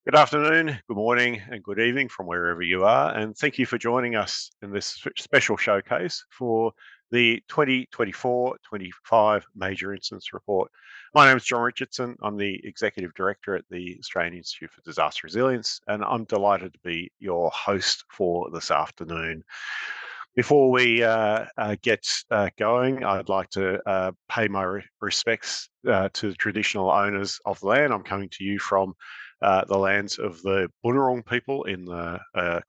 Good afternoon, good morning, and good evening from wherever you are. And thank you for joining us in this special showcase for the 2024-25 Major Incidents Report. My name is John Richardson. I'm the Executive Director at the Australian Institute for Disaster Resilience, and I'm delighted to be your host for this afternoon. Before we get going, I'd like to pay my respects to the traditional owners of the land. I'm coming to you from the lands of the Bunurong people in the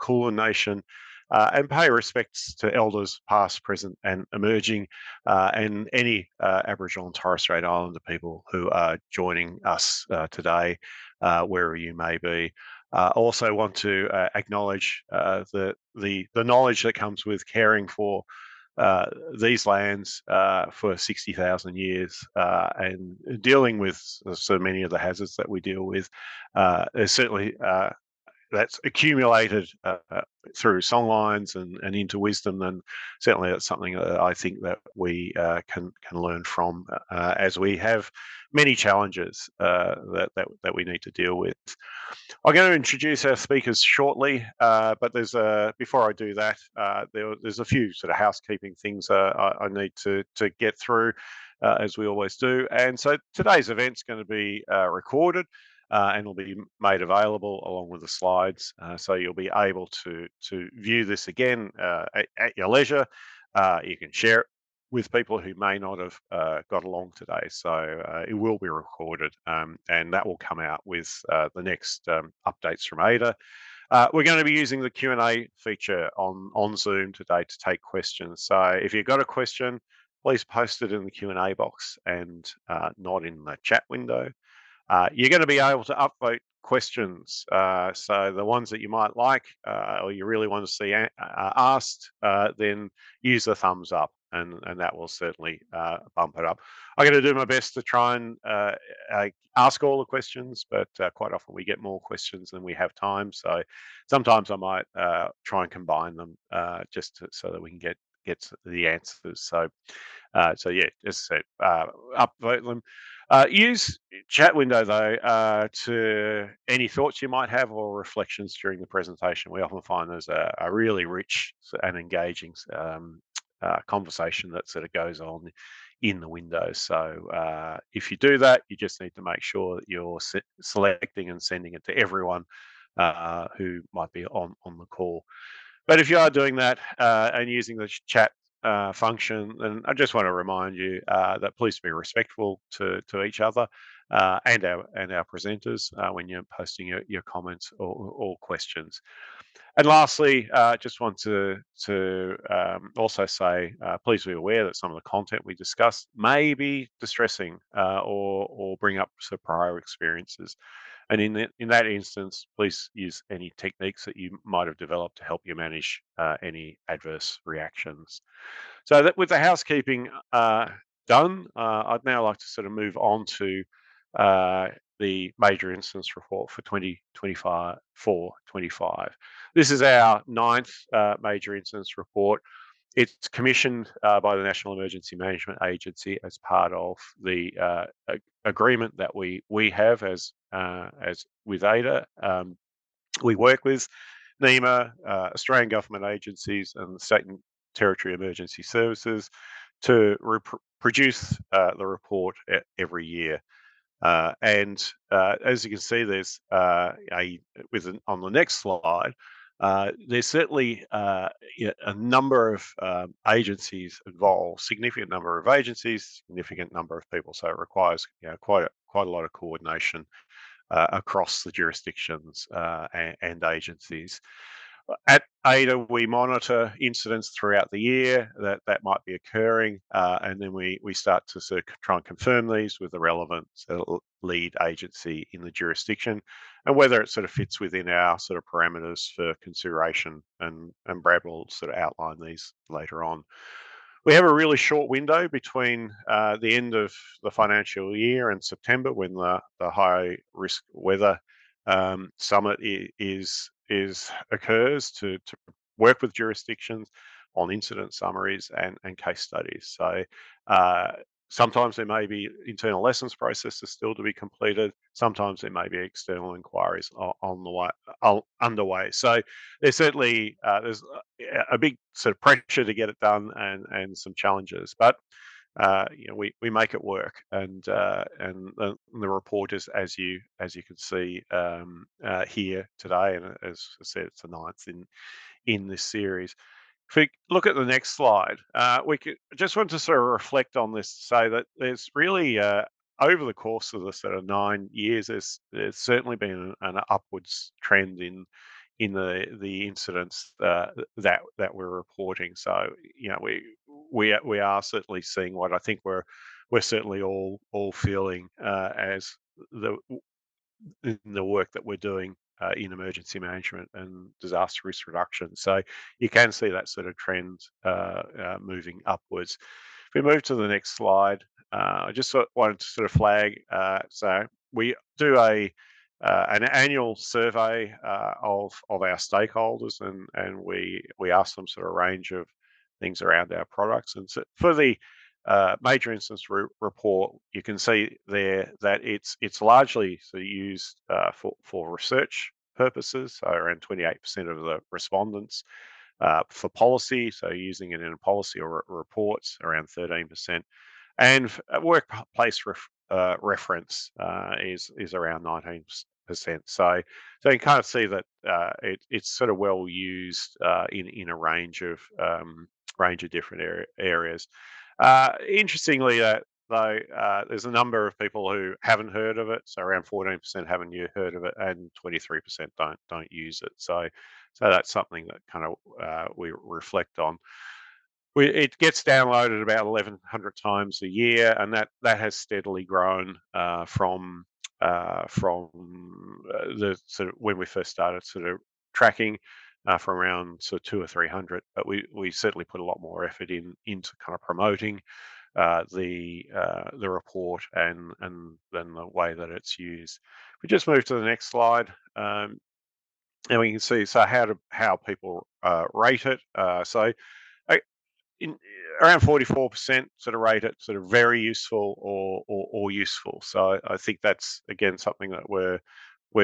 Kulin Nation, and pay respects to elders past, present, and emerging, and any Aboriginal and Torres Strait Islander people who are joining us today, wherever you may be. I also want to acknowledge the knowledge that comes with caring for these lands for 60,000 years and dealing with so many of the hazards that we deal with. There's certainly that's accumulated through songlines and into wisdom, and certainly that's something that I think that we can learn from as we have many challenges that we need to deal with. I'm going to introduce our speakers shortly, but before I do that, there's a few sort of housekeeping things I need to get through, as we always do. And so today's event's going to be recorded and will be made available along with the slides, so you'll be able to view this again at your leisure. You can share it with people who may not have got along today. So it will be recorded, and that will come out with the next updates from AIDR. We're going to be using the Q&A feature on Zoom today to take questions. So if you've got a question, please post it in the Q&A box and not in the chat window. You're going to be able to upvote questions. So the ones that you might like or you really want to see asked, then use the thumbs up, and that will certainly bump it up. I'm going to do my best to try and ask all the questions, but quite often we get more questions than we have time. So sometimes I might try and combine them so that we can get the answers. So yeah, as I said, upvote them. Use chat window though to any thoughts you might have or reflections during the presentation. We often find there's a really rich and engaging conversation that sort of goes on in the window. So if you do that, you just need to make sure that you're selecting and sending it to everyone who might be on the call. But if you are doing that and using the chat function, then I just want to remind you that please be respectful to each other and our presenters when you're posting your comments or questions. And lastly, just want to also say, please be aware that some of the content we discuss may be distressing or bring up some prior experiences. And in that instance, please use any techniques that you might have developed to help you manage any adverse reactions. So that with the housekeeping done, I'd now like to sort of move on to the major incidents report for 2024-25. This is our ninth major incidents report. It's commissioned by the National Emergency Management Agency as part of the agreement that we have as with AIDR. We work with NEMA, Australian government agencies, and the state and territory emergency services to produce the report every year. And as you can see, there's on the next slide, there's certainly a number of agencies involved, significant number of agencies, significant number of people. So it requires quite a lot of coordination across the jurisdictions and agencies. At AIDR, we monitor incidents throughout the year that might be occurring, and then we start to sort of try and confirm these with the relevant lead agency in the jurisdiction, and whether it sort of fits within our sort of parameters for consideration. And Brad will sort of outline these later on. We have a really short window between the end of the financial year and September, when the high risk weather summit occurs to work with jurisdictions on incident summaries and case studies. So Sometimes there may be internal lessons processes still to be completed. Sometimes there may be external inquiries on the way, underway. So there's certainly there's a big sort of pressure to get it done, and some challenges. But we make it work, and the report is, as you can see here today, and as I said, it's the ninth in this series. If we look at the next slide, just want to sort of reflect on this to say that there's really over the course of the sort of 9 years, there's certainly been an upwards trend in the incidents that we're reporting. So we are certainly seeing what I think we're certainly all feeling as the work that we're doing in emergency management and disaster risk reduction. So you can see that sort of trend moving upwards. If we move to the next slide, I just wanted to sort of flag. So we do an annual survey of our stakeholders, and we ask them sort of range of things around our products. And so for the major incidents report, you can see there that it's largely used for research purposes. So around 28% of the respondents. For policy, so using it in a policy or reports, around 13%, and workplace reference is around 19%. So you can kind of see that it's sort of well used in a range of different areas. Interestingly, though, there's a number of people who haven't heard of it. So around 14% haven't heard of it, and 23% don't use it. So that's something that kind of we reflect on. It gets downloaded about 1,100 times a year, and that has steadily grown from the sort of when we first started sort of tracking, from around sort of 200 or 300. But we certainly put a lot more effort into kind of promoting the report and then the way that it's used. We just move to the next slide. And we can see how people rate it. So in around 44% sort of rate it sort of very useful or useful. So I think that's again something that we're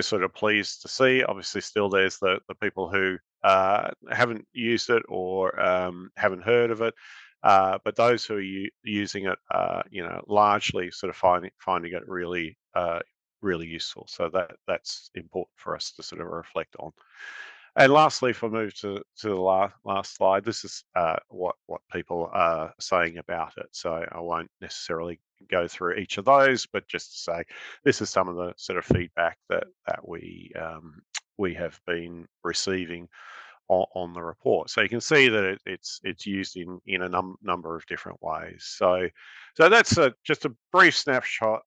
sort of pleased to see. Obviously, still there's the people who haven't used it or haven't heard of it, but those who are using it, largely sort of finding it really really useful. So that's important for us to sort of reflect on. And lastly, if I move to the last slide, this is what people are saying about it. So I won't necessarily go through each of those, but just to say this is some of the sort of feedback that we have been receiving on the report. So you can see that it's used in a number of different ways. So that's just a brief snapshot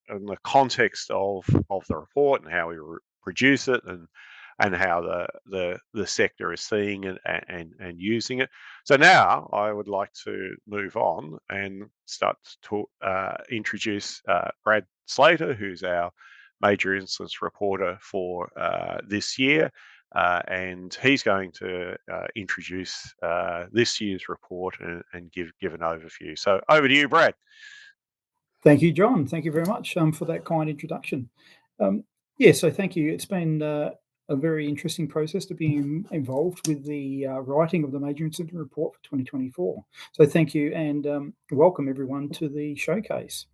in the context of the report and how we produce it, and how the sector is seeing it and using it. So now I would like to move on and start to introduce Brad Slater, who's our major incidents reporter for this year. And he's going to introduce this year's report and give an overview. So over to you, Brad. Thank you, John. Thank you very much for that kind introduction. So thank you. It's been a very interesting process to be involved with the writing of the Major Incident Report for 2024. So thank you, and welcome everyone to the showcase.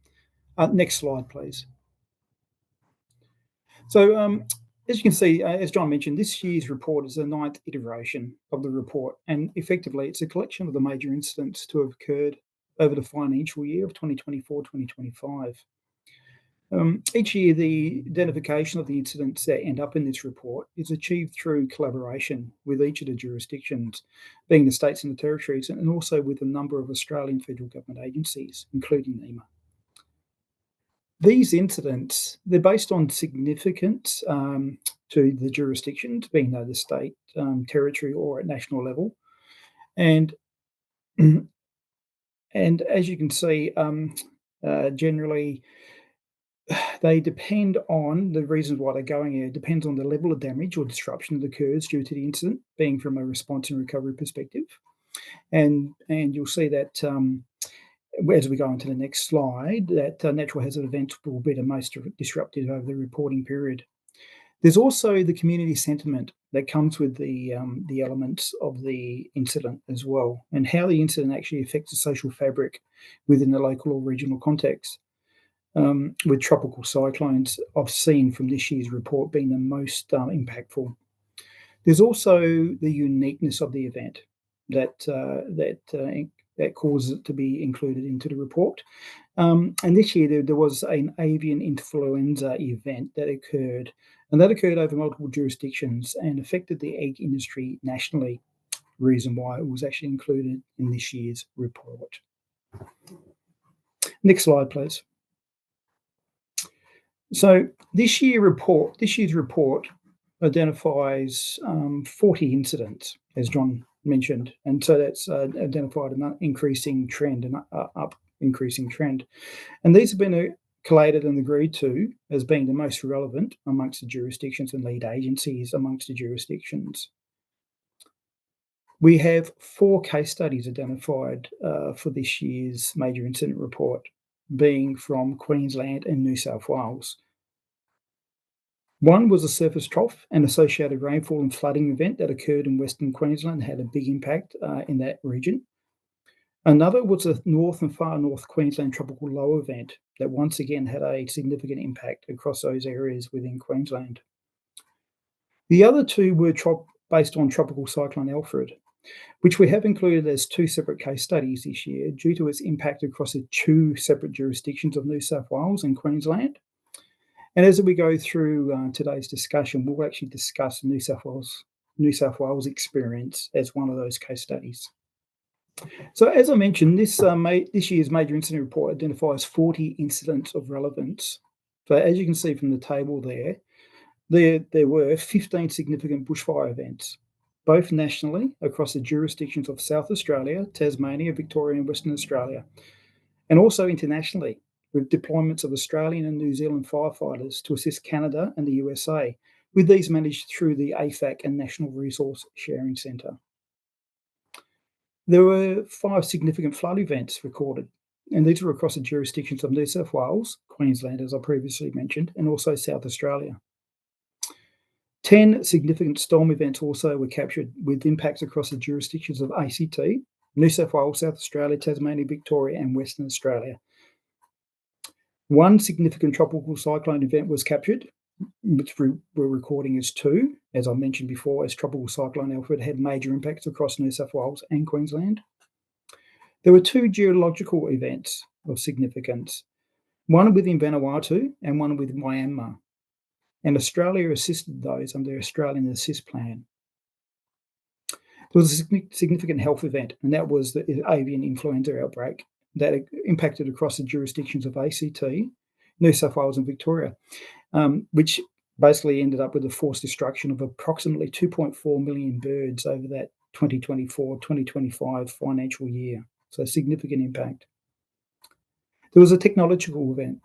Next slide, please. So as you can see, as John mentioned, this year's report is the 9th iteration of the report, and effectively it's a collection of the major incidents to have occurred over the financial year of 2024-2025. Each year, the identification of the incidents that end up in this report is achieved through collaboration with each of the jurisdictions, being the states and the territories, and also with a number of Australian federal government agencies, including NEMA. These incidents, they're based on significance to the jurisdictions, being they the state, territory, or at national level. And as you can see, generally, they depend on the reasons why they're going here. It depends on the level of damage or disruption that occurs due to the incident, being from a response and recovery perspective. And you'll see that as we go into the next slide, that natural hazard events will be the most disruptive over the reporting period. There's also the community sentiment that comes with the elements of the incident as well, and how the incident actually affects the social fabric within the local or regional context. With tropical cyclones, I've seen from this year's report being the most impactful. There's also the uniqueness of the event that causes it to be included into the report. And this year there was an avian influenza event that occurred, and that occurred over multiple jurisdictions and affected the egg industry nationally. Reason why it was actually included in this year's report. Next slide, please. So this year's report identifies 40 incidents, as John mentioned, and so that's identified an increasing trend, increasing trend. And these have been collated and agreed to as being the most relevant amongst the jurisdictions and lead agencies amongst the jurisdictions. We have 4 case studies identified for this year's major incident report, being from Queensland and New South Wales. One was a surface trough and associated rainfall and flooding event that occurred in Western Queensland, had a big impact in that region. Another was a north and far north Queensland tropical low event that once again had a significant impact across those areas within Queensland. The other 2 were based on Tropical Cyclone Alfred, which we have included as 2 separate case studies this year due to its impact across the 2 separate jurisdictions of New South Wales and Queensland. And as we go through today's discussion, we'll actually discuss New South Wales experience as one of those case studies. So as I mentioned, this year's major incident report identifies 40 incidents of relevance. So as you can see from the table there were 15 significant bushfire events, both nationally across the jurisdictions of South Australia, Tasmania, Victoria and Western Australia, and also internationally, with deployments of Australian and New Zealand firefighters to assist Canada and the USA, with these managed through the AFAC and National Resource Sharing Centre. There were 5 significant flood events recorded, and these were across the jurisdictions of New South Wales, Queensland, as I previously mentioned, and also South Australia. 10 significant storm events also were captured, with impacts across the jurisdictions of ACT, New South Wales, South Australia, Tasmania, Victoria and Western Australia. 1 significant tropical cyclone event was captured, which we're recording as 2, as I mentioned before, as Tropical Cyclone Alfred had major impacts across New South Wales and Queensland. There were 2 geological events of significance, one within Vanuatu and one with Myanmar, and Australia assisted those under the Australian Assist Plan. There was a significant health event, and that was the avian influenza outbreak that impacted across the jurisdictions of ACT, New South Wales and Victoria, which basically ended up with the forced destruction of approximately 2.4 million birds over that 2024-2025 financial year. So significant impact. There was a technological event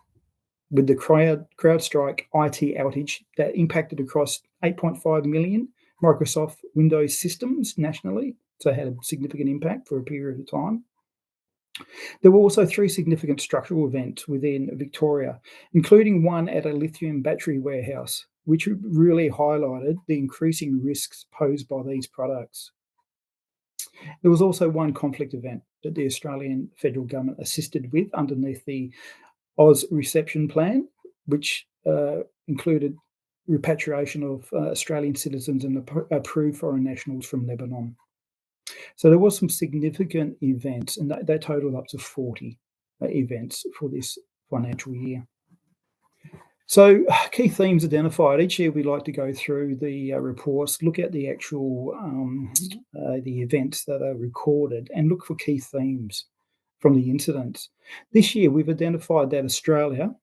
with the CrowdStrike IT outage that impacted across 8.5 million Microsoft Windows systems nationally, so it had a significant impact for a period of time. There were also 3 significant structural events within Victoria, including one at a lithium battery warehouse, which really highlighted the increasing risks posed by these products. There was also 1 conflict event that the Australian federal government assisted with underneath the Oz Reception Plan, which included repatriation of Australian citizens and approved foreign nationals from Lebanon. So there was some significant events, and they totaled up to 40 events for this financial year. So key themes identified. Each year we like to go through the reports, look at the actual the events that are recorded and look for key themes from the incidents. This year we've identified that Australia,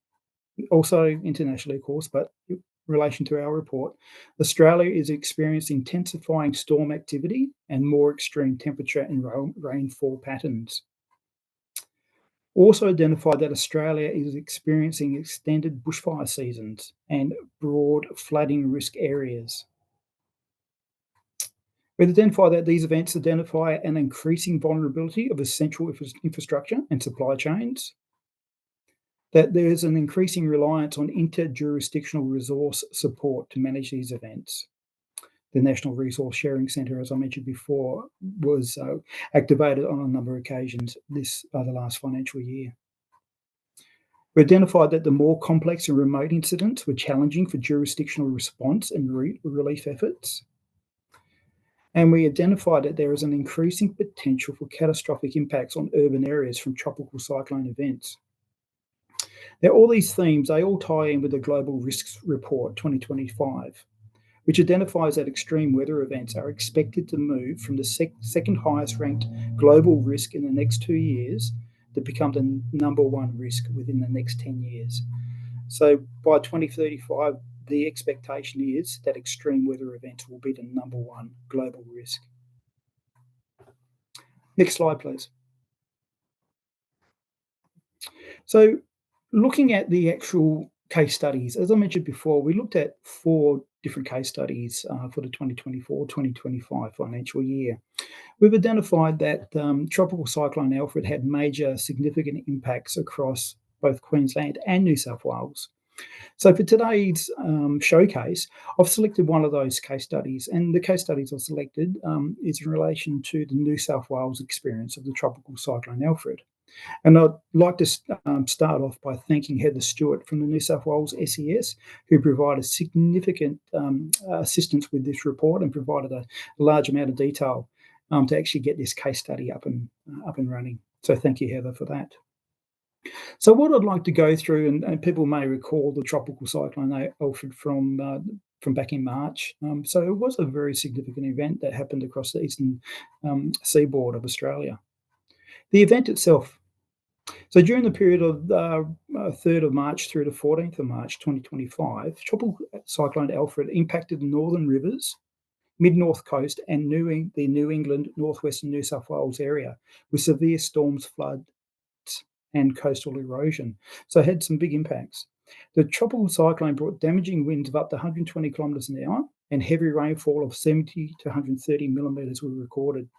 also internationally of course, but in relation to our report, Australia is experiencing intensifying storm activity and more extreme temperature and rainfall patterns. Also identified that Australia is experiencing extended bushfire seasons and broad flooding risk areas. We identified that these events identify an increasing vulnerability of essential infrastructure and supply chains, that there is an increasing reliance on interjurisdictional resource support to manage these events. The National Resource Sharing Centre, as I mentioned before, was activated on a number of occasions the last financial year. We identified that the more complex and remote incidents were challenging for jurisdictional response and relief efforts. And we identified that there is an increasing potential for catastrophic impacts on urban areas from tropical cyclone events. Now, all these themes, they all tie in with the Global Risks Report 2025, which identifies that extreme weather events are expected to move from the second highest ranked global risk in the next 2 years to become the number one risk within the next 10 years. So by 2035, the expectation is that extreme weather events will be the number one global risk. Next slide, please. So looking at the actual case studies, as I mentioned before, we looked at 4 different case studies for the 2024-2025 financial year. We've identified that Tropical Cyclone Alfred had major significant impacts across both Queensland and New South Wales. So for today's showcase, I've selected one of those case studies, and the case studies I've selected is in relation to the New South Wales experience of the Tropical Cyclone Alfred. And I'd like to start off by thanking Heather Stewart from the New South Wales SES, who provided significant assistance with this report and provided a large amount of detail to actually get this case study up and running. So thank you, Heather, for that. So what I'd like to go through, and people may recall the Tropical Cyclone Alfred from back in March. So it was a very significant event that happened across the eastern seaboard of Australia. The event itself. So during the period of 3rd of March through to 14th of March 2025, Tropical Cyclone Alfred impacted the northern rivers, mid-north coast, and the New England, northwestern New South Wales area with severe storms, floods, and coastal erosion. So it had some big impacts. The tropical cyclone brought damaging winds of up to 120 kilometres an hour, and heavy rainfall of 70 to 130 millimetres were recorded,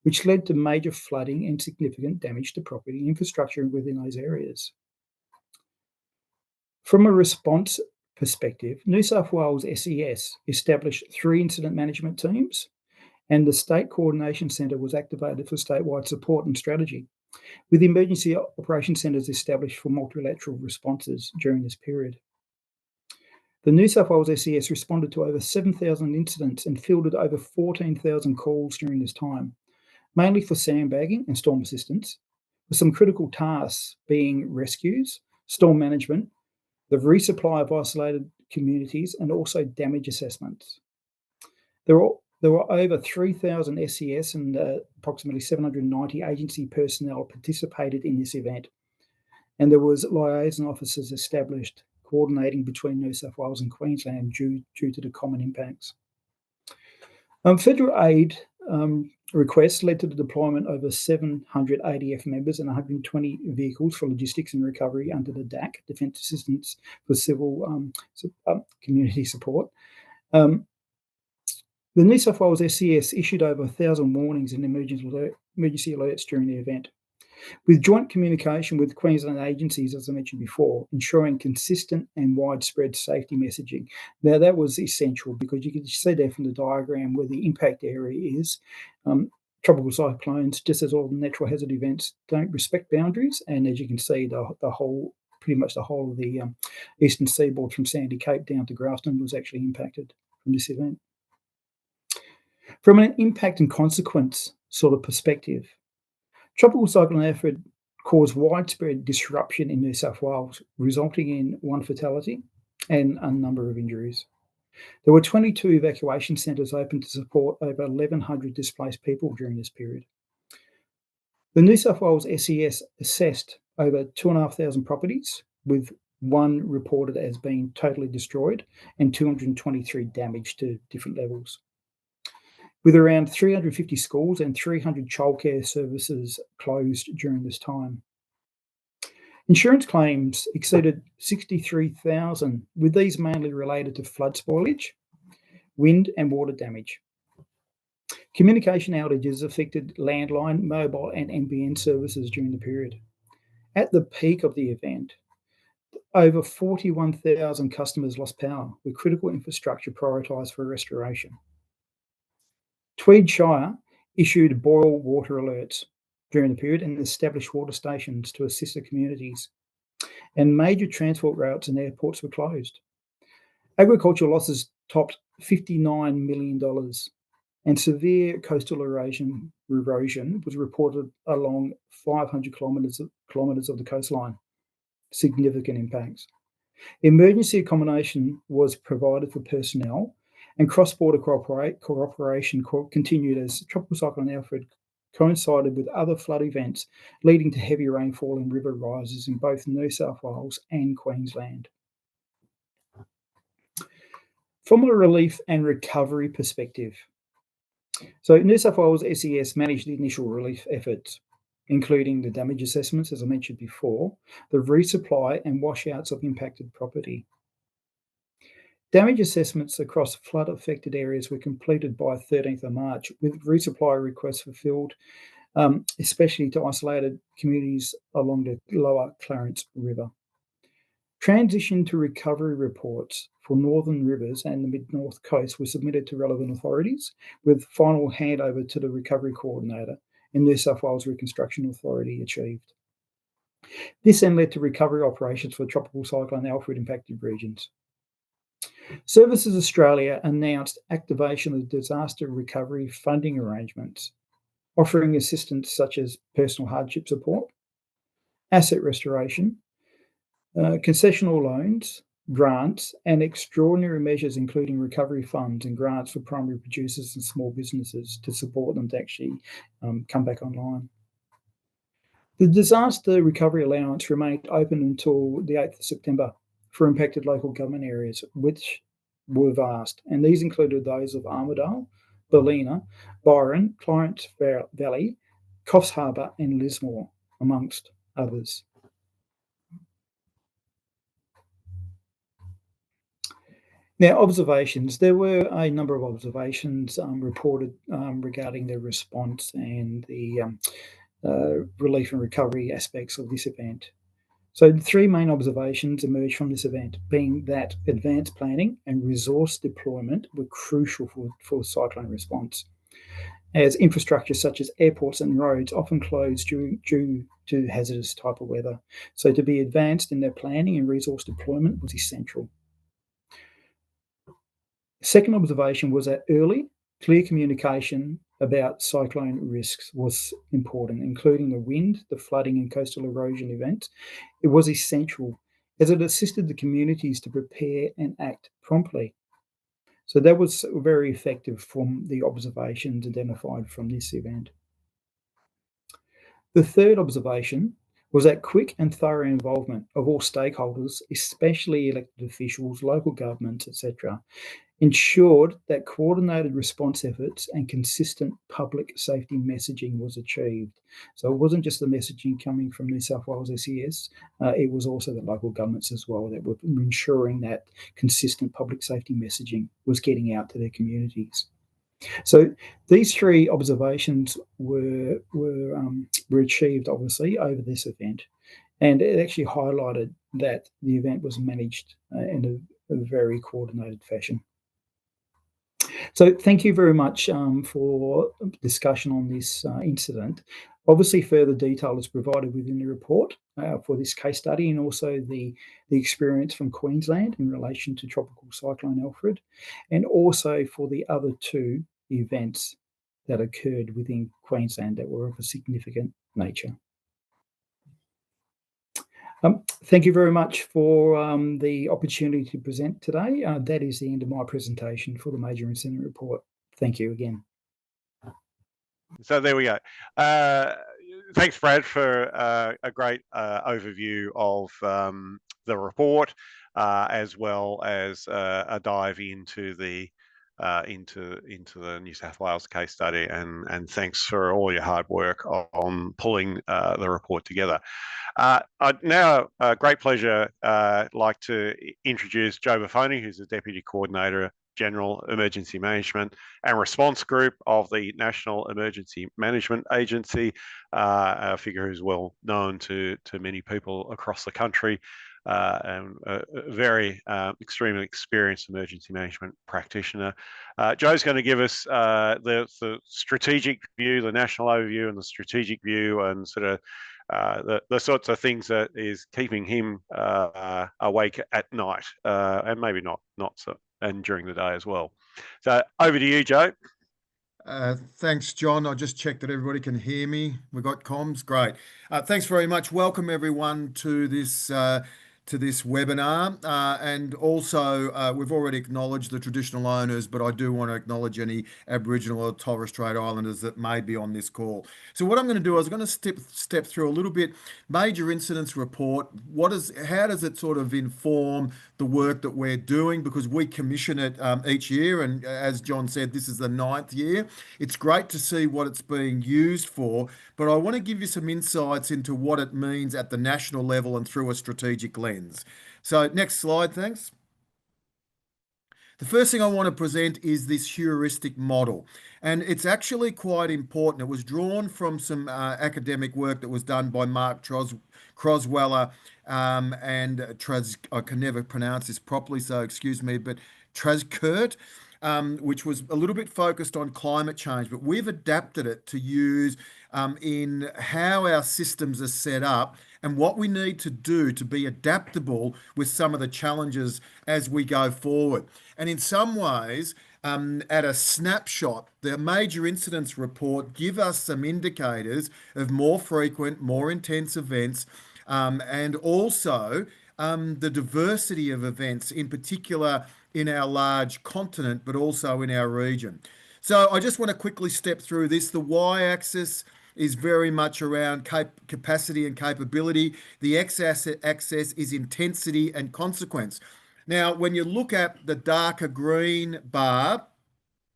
which led to major flooding and significant damage to property and infrastructure within those areas. From a response perspective, New South Wales SES established 3 incident management teams, and the State Coordination Centre was activated for statewide support and strategy, with emergency operation centres established for multilateral responses during this period. The New South Wales SES responded to over 7,000 incidents and fielded over 14,000 calls during this time, mainly for sandbagging and storm assistance, with some critical tasks being rescues, storm management, the resupply of isolated communities, and also damage assessments. There were over 3,000 SES and approximately 790 agency personnel participated in this event, and there was liaison officers established coordinating between New South Wales and Queensland due to the common impacts. Federal aid requests led to the deployment of over 700 ADF members and 120 vehicles for logistics and recovery under the DAC, Defence Assistance for Civil Community Support. The New South Wales SCS issued over 1,000 warnings and emergency alerts during the event, with joint communication with Queensland agencies, as I mentioned before, ensuring consistent and widespread safety messaging. Now, that was essential because you can see there from the diagram where the impact area is. Tropical cyclones, just as all natural hazard events, don't respect boundaries, and as you can see, pretty much the whole of the eastern seaboard from Sandy Cape down to Grafton was actually impacted from this event. From an impact and consequence sort of perspective, Tropical Cyclone Alfred caused widespread disruption in New South Wales, resulting in 1 fatality and a number of injuries. There were 22 evacuation centres open to support over 1,100 displaced people during this period. The New South Wales SES assessed over 2,500 properties, with 1 reported as being totally destroyed and 223 damaged to different levels, with around 350 schools and 300 childcare services closed during this time. Insurance claims exceeded 63,000, with these mainly related to flood spoilage, wind and water damage. Communication outages affected landline, mobile, and NBN services during the period. At the peak of the event, over 41,000 customers lost power, with critical infrastructure prioritised for restoration. Tweed Shire issued boil water alerts during the period and established water stations to assist the communities. And major transport routes and airports were closed. Agricultural losses topped $59 million, and severe coastal erosion was reported along 500 kilometres of the coastline. Significant impacts. Emergency accommodation was provided for personnel, and cross-border cooperation continued as Tropical Cyclone Alfred coincided with other flood events, leading to heavy rainfall and river rises in both New South Wales and Queensland. From a relief and recovery perspective, so New South Wales SES managed the initial relief efforts, including the damage assessments, as I mentioned before, the resupply and washouts of impacted property. Damage assessments across flood-affected areas were completed by 13th of March, with resupply requests fulfilled, especially to isolated communities along the lower Clarence River. Transition to recovery reports for northern rivers and the mid-north coast were submitted to relevant authorities, with final handover to the recovery coordinator and New South Wales Reconstruction Authority achieved. This then led to recovery operations for Tropical Cyclone Alfred impacted regions. Services Australia announced activation of disaster recovery funding arrangements, offering assistance such as personal hardship support, asset restoration, concessional loans, grants, and extraordinary measures, including recovery funds and grants for primary producers and small businesses to support them to actually come back online. The disaster recovery allowance remained open until the 8th of September for impacted local government areas, which were vast, and these included those of Armidale, Ballina, Byron, Clarence Valley, Coffs Harbour, and Lismore, amongst others. Now, observations. There were a number of observations reported regarding the response and the relief and recovery aspects of this event. So the three main observations emerged from this event, being that advanced planning and resource deployment were crucial for cyclone response, as infrastructure such as airports and roads often close due to hazardous type of weather. So to be advanced in their planning and resource deployment was essential. Second observation was that early, clear communication about cyclone risks was important, including the wind, the flooding, and coastal erosion events. It was essential as it assisted the communities to prepare and act promptly. So that was very effective from the observations identified from this event. The third observation was that quick and thorough involvement of all stakeholders, especially elected officials, local governments, etc., ensured that coordinated response efforts and consistent public safety messaging was achieved. So it wasn't just the messaging coming from New South Wales SES, it was also the local governments as well that were ensuring that consistent public safety messaging was getting out to their communities. So these three observations were achieved, obviously, over this event. And it actually highlighted that the event was managed in a very coordinated fashion. So thank you very much for discussion on this incident. Obviously, further detail is provided within the report for this case study, and also the experience from Queensland in relation to Tropical Cyclone Alfred, and also for the other two events that occurred within Queensland that were of a significant nature. Thank you very much for the opportunity to present today. That is the end of my presentation for the Major Incident Report. Thank you again. So there we go. Thanks, Brad, for a great overview of the report, as well as a dive into the New South Wales case study, and thanks for all your hard work on pulling the report together. I'd now, great pleasure, like to introduce Joe Buffone, who's the Deputy Coordinator General Emergency Management and Response Group of the National Emergency Management Agency, a figure who's well known to many people across the country, and a very extremely experienced emergency management practitioner. Joe's going to give us the strategic view, the national overview and the strategic view, and sort of the sorts of things that is keeping him awake at night, and maybe not so, and during the day as well. So over to you, Joe. Thanks, John. I just checked that everybody can hear me. We got comms. Great. Thanks very much. Welcome everyone to this webinar. And also, we've already acknowledged the traditional owners, but I do want to acknowledge any Aboriginal or Torres Strait Islanders that may be on this call. So what I'm going to do is I'm going to step through a little bit major incidents report. How does it sort of inform the work that we're doing? Because we commission it each year, and as John said, this is the 9th year. It's great to see what it's being used for, but I want to give you some insights into what it means at the national level and through a strategic lens. So next slide, thanks. The first thing I want to present is this heuristic model, and it's actually quite important. It was drawn from some academic work that was done by Mark Crosweller and I can never pronounce this properly, so excuse me, but Trazkert, which was a little bit focused on climate change, but we've adapted it to use in how our systems are set up and what we need to do to be adaptable with some of the challenges as we go forward. And in some ways, at a snapshot, the major incidents report give us some indicators of more frequent, more intense events, and also the diversity of events, in particular in our large continent, but also in our region. So I just want to quickly step through this. The y-axis is very much around capacity and capability. The x-axis is intensity and consequence. Now, when you look at the darker green bar,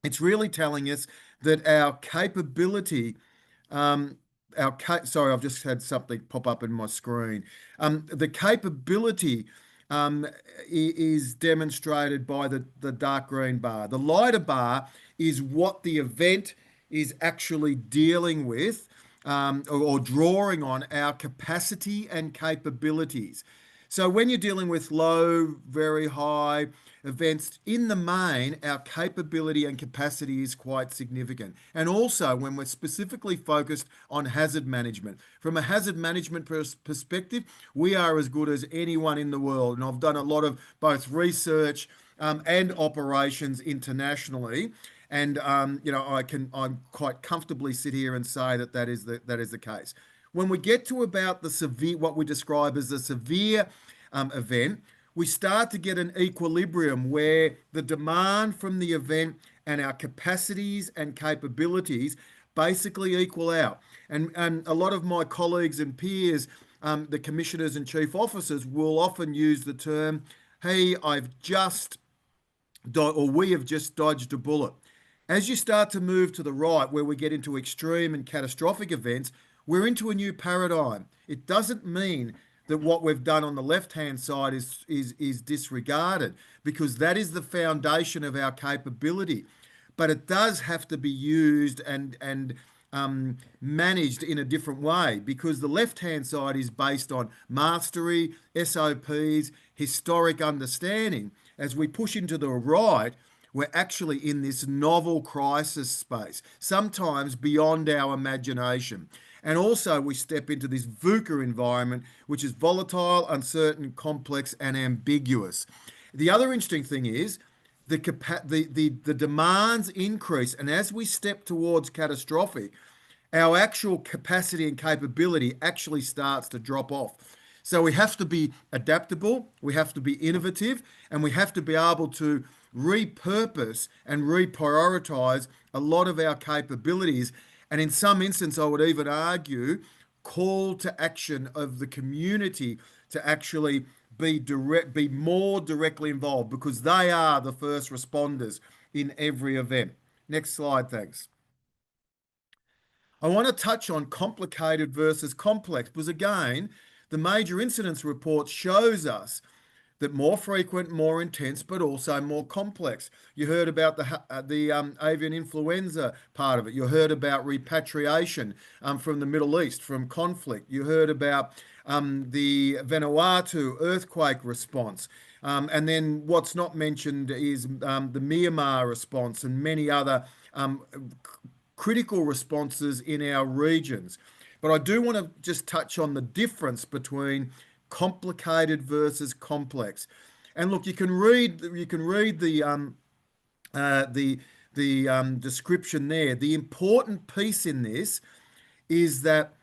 it's really telling us that our capability, sorry, I've just had something pop up in my screen. The capability is demonstrated by the dark green bar. The lighter bar is what the event is actually dealing with or drawing on our capacity and capabilities. So when you're dealing with low, very high events, in the main, our capability and capacity is quite significant. And also when we're specifically focused on hazard management. From a hazard management perspective, we are as good as anyone in the world. And I've done a lot of both research and operations internationally. And I quite comfortably sit here and say that is the case. When we get to about the severe, what we describe as the severe event, we start to get an equilibrium where the demand from the event and our capacities and capabilities basically equal out. And a lot of my colleagues and peers, the commissioners and chief officers, will often use the term, hey, we have just dodged a bullet. As you start to move to the right, where we get into extreme and catastrophic events, we're into a new paradigm. It doesn't mean that what we've done on the left-hand side is disregarded, because that is the foundation of our capability. But it does have to be used and managed in a different way, because the left-hand side is based on mastery, SOPs, historic understanding. As we push into the right, we're actually in this novel crisis space, sometimes beyond our imagination. And also we step into this VUCA environment, which is volatile, uncertain, complex, and ambiguous. The other interesting thing is the demands increase. And as we step towards catastrophic, our actual capacity and capability actually starts to drop off. So we have to be adaptable, we have to be innovative, and we have to be able to repurpose and reprioritize a lot of our capabilities. And in some instances, I would even argue, call to action of the community to actually be more directly involved, because they are the first responders in every event. Next slide, thanks. I want to touch on complicated versus complex, because again, the major incidents report shows us that more frequent, more intense, but also more complex. You heard about the avian influenza part of it. You heard about repatriation from the Middle East, from conflict. You heard about the Vanuatu earthquake response. And then what's not mentioned is the Myanmar response and many other critical responses in our regions. But I do want to just touch on the difference between complicated versus complex. And look, you can read the description there. The important piece in this is that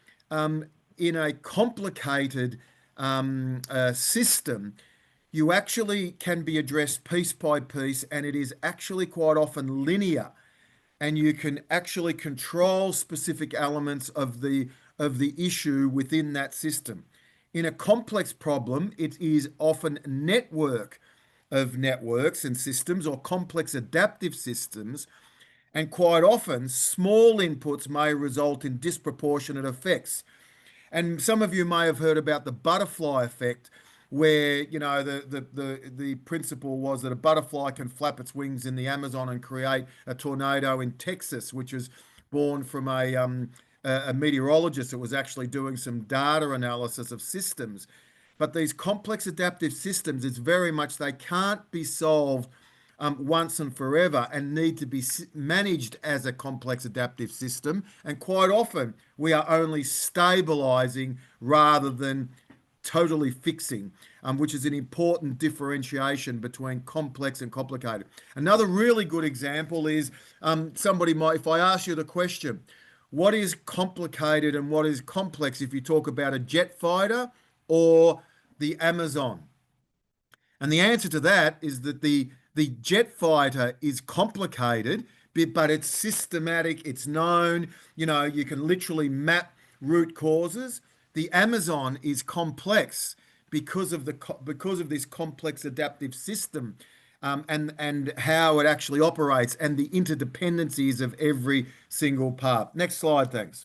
in a complicated system, you actually can be addressed piece by piece, and it is actually quite often linear, and you can actually control specific elements of the issue within that system. In a complex problem, it is often network of networks and systems or complex adaptive systems, and quite often small inputs may result in disproportionate effects. And some of you may have heard about the butterfly effect, where the principle was that a butterfly can flap its wings in the Amazon and create a tornado in Texas, which was born from a meteorologist that was actually doing some data analysis of systems. But these complex adaptive systems, it's very much, they can't be solved once and forever, and need to be managed as a complex adaptive system. And quite often we are only stabilizing rather than totally fixing, which is an important differentiation between complex and complicated. Another really good example is somebody might, if I ask you the question, what is complicated and what is complex if you talk about a jet fighter or the Amazon? And the answer to that is that the jet fighter is complicated, but it's systematic, it's known, you can literally map root causes. The Amazon is complex because of this complex adaptive system, and how it actually operates and the interdependencies of every single part. Next slide, thanks.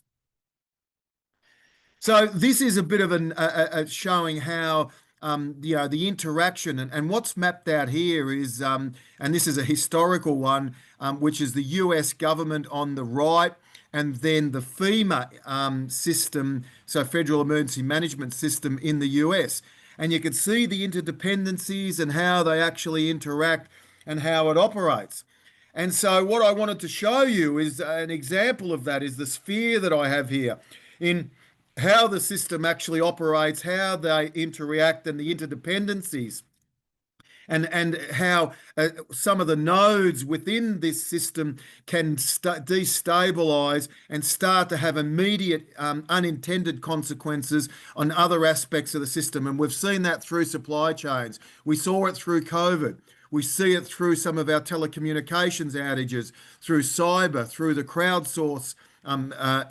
So this is a bit of a showing how the interaction, and what's mapped out here is, and this is a historical one, which is the US government on the right, and then the FEMA system, so Federal Emergency Management System in the US. And you can see the interdependencies and how they actually interact and how it operates. And so what I wanted to show you is an example of that is the sphere that I have here, in how the system actually operates, how they interact, and the interdependencies, and how some of the nodes within this system can destabilize and start to have immediate unintended consequences on other aspects of the system. And we've seen that through supply chains. We saw it through COVID. We see it through some of our telecommunications outages, through cyber, through the crowdsource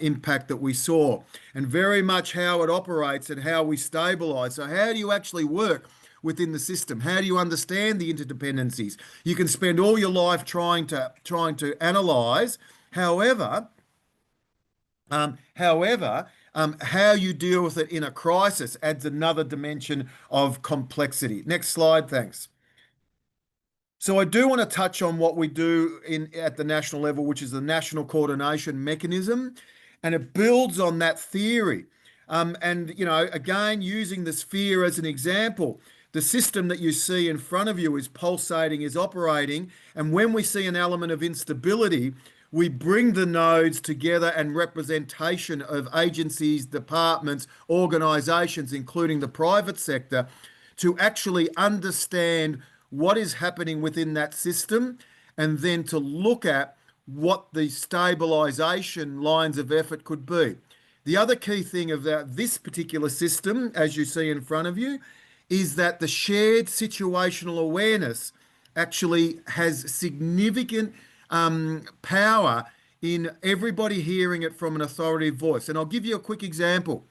impact that we saw, and very much how it operates and how we stabilize. So how do you actually work within the system? How do you understand the interdependencies? You can spend all your life trying to analyze. However, how you deal with it in a crisis adds another dimension of complexity. Next slide, thanks. So I do want to touch on what we do at the national level, which is the National Coordination Mechanism, and it builds on that theory. Again, using the sphere as an example, the system that you see in front of you is pulsating, is operating, and when we see an element of instability, we bring the nodes together and representation of agencies, departments, organisations, including the private sector, to actually understand what is happening within that system, and then to look at what the stabilisation lines of effort could be. The other key thing about this particular system, as you see in front of you, is that the shared situational awareness actually has significant power in everybody hearing it from an authoritative voice. And I'll give you a quick example.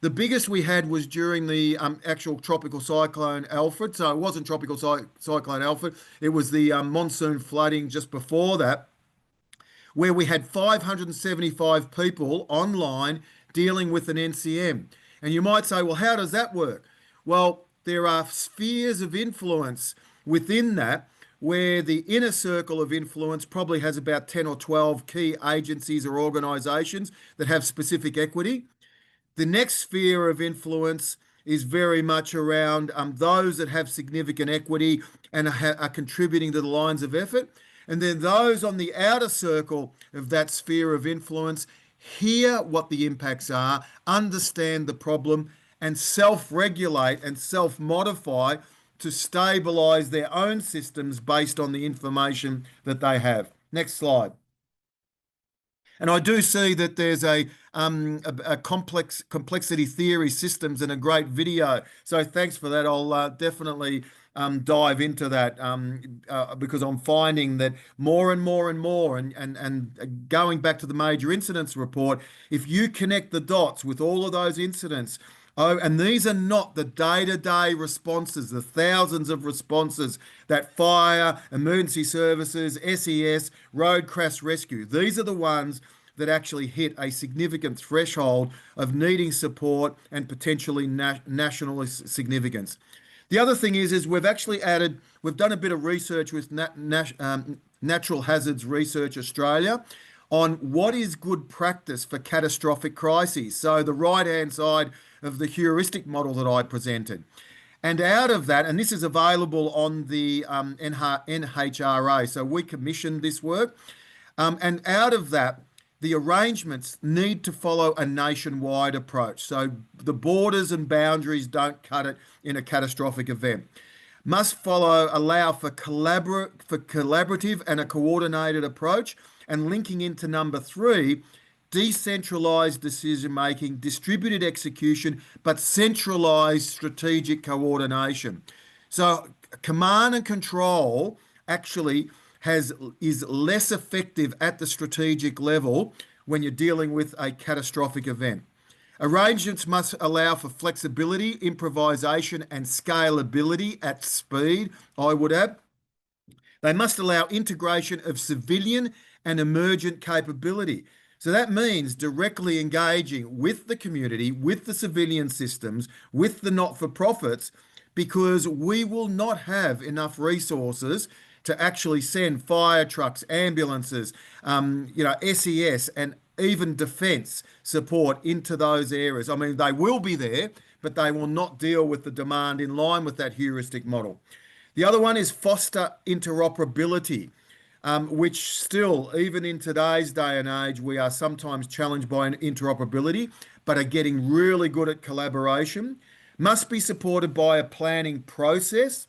The biggest we had was during the actual tropical cyclone Alfred. So it wasn't tropical cyclone Alfred. It was the monsoon flooding just before that, where we had 575 people online dealing with an NCM. And you might say, well, how does that work? Well, there are spheres of influence within that, where the inner circle of influence probably has about 10 or 12 key agencies or organisations that have specific equity. The next sphere of influence is very much around those that have significant equity and are contributing to the lines of effort. And then those on the outer circle of that sphere of influence hear what the impacts are, understand the problem, and self-regulate and self-modify to stabilise their own systems based on the information that they have. Next slide. And I do see that there's a complexity theory systems and a great video. So thanks for that. I'll definitely dive into that because I'm finding that more and more and more, and going back to the major incidents report, if you connect the dots with all of those incidents, and these are not the day-to-day responses, the thousands of responses that fire, emergency services, SES, road crash rescue. These are the ones that actually hit a significant threshold of needing support and potentially national significance. The other thing is we've done a bit of research with Natural Hazards Research Australia on what is good practice for catastrophic crises. So the right-hand side of the heuristic model that I presented. And out of that, and this is available on the NHRA, so we commissioned this work, and out of that, the arrangements need to follow a nationwide approach. So the borders and boundaries don't cut it in a catastrophic event. Must allow for collaborative and a coordinated approach, and linking into number 3, decentralized decision-making, distributed execution, but centralized strategic coordination. So command and control actually is less effective at the strategic level when you're dealing with a catastrophic event. Arrangements must allow for flexibility, improvisation, and scalability at speed, I would add. They must allow integration of civilian and emergent capability. So that means directly engaging with the community, with the civilian systems, with the not-for-profits, because we will not have enough resources to actually send fire trucks, ambulances, SES, and even defence support into those areas. I mean, they will be there, but they will not deal with the demand in line with that heuristic model. The other one is foster interoperability, which still, even in today's day and age, we are sometimes challenged by interoperability, but are getting really good at collaboration. Must be supported by a planning process.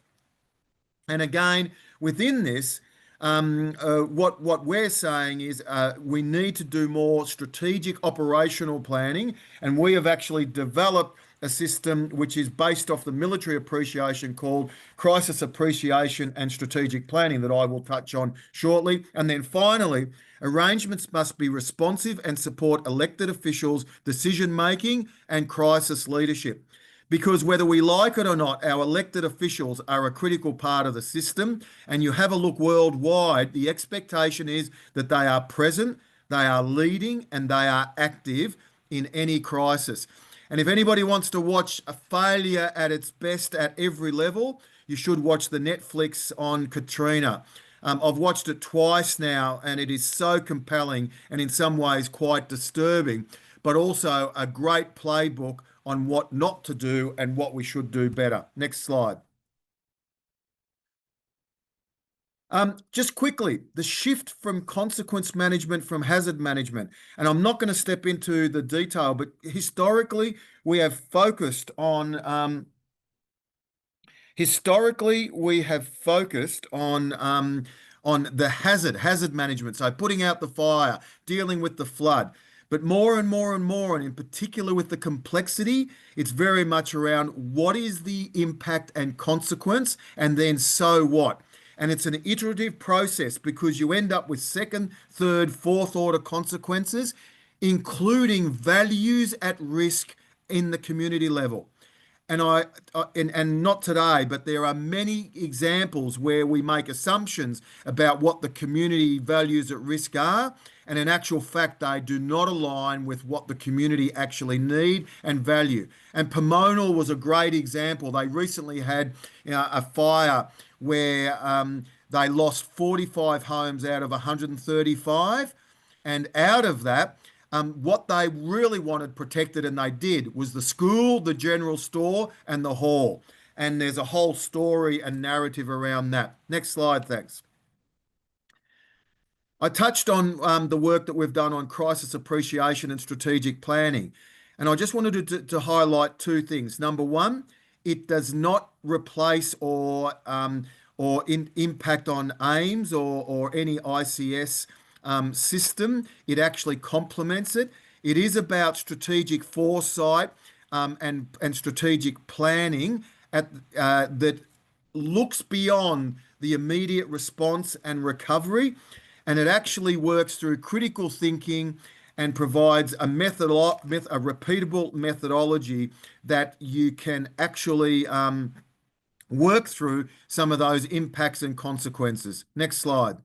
And again, within this, what we're saying is we need to do more strategic operational planning, and we have actually developed a system which is based off the military appreciation called Crisis Appreciation and Strategic Planning that I will touch on shortly. And then finally, arrangements must be responsive and support elected officials' decision-making and crisis leadership. Because whether we like it or not, our elected officials are a critical part of the system. And you have a look worldwide, the expectation is that they are present, they are leading, and they are active in any crisis. And if anybody wants to watch a failure at its best at every level, you should watch the Netflix on Katrina. I've watched it twice now, and it is so compelling and in some ways quite disturbing, but also a great playbook on what not to do and what we should do better. Next slide. Just quickly, the shift from consequence management from hazard management. And I'm not going to step into the detail, but historically we have focused on the hazard management. So putting out the fire, dealing with the flood. But more and more and more, and in particular with the complexity, it's very much around what is the impact and consequence, and then so what. And it's an iterative process because you end up with second, third, fourth order consequences, including values at risk in the community level. and not today, but there are many examples where we make assumptions about what the community values at risk are, and in actual fact, they do not align with what the community actually need and value. And Pomona was a great example. They recently had a fire where they lost 45 homes out of 135, and out of that, what they really wanted protected, and they did, was the school, the general store, and the hall. And there's a whole story and narrative around that. Next slide, thanks. I touched on the work that we've done on crisis appreciation and strategic planning. And I just wanted to highlight two things. Number one, it does not replace or impact on AIMS or any ICS system. It actually complements it. It is about strategic foresight and strategic planning that looks beyond the immediate response and recovery, and it actually works through critical thinking and provides a repeatable methodology that you can actually work through some of those impacts and consequences. Next slide.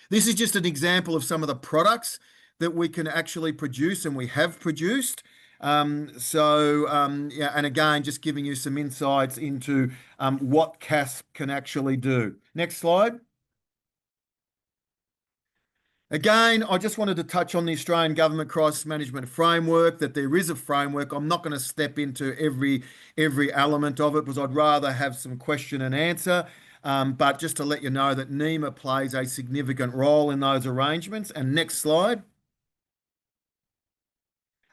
This is just an example of some of the products that we can actually produce and we have produced. Yeah, and again, just giving you some insights into what CASP can actually do. Next slide. Again, I just wanted to touch on the Australian Government Crisis Management Framework, that there is a framework. I'm not going to step into every element of it because I'd rather have some question and answer. But just to let you know that NEMA plays a significant role in those arrangements. And next slide.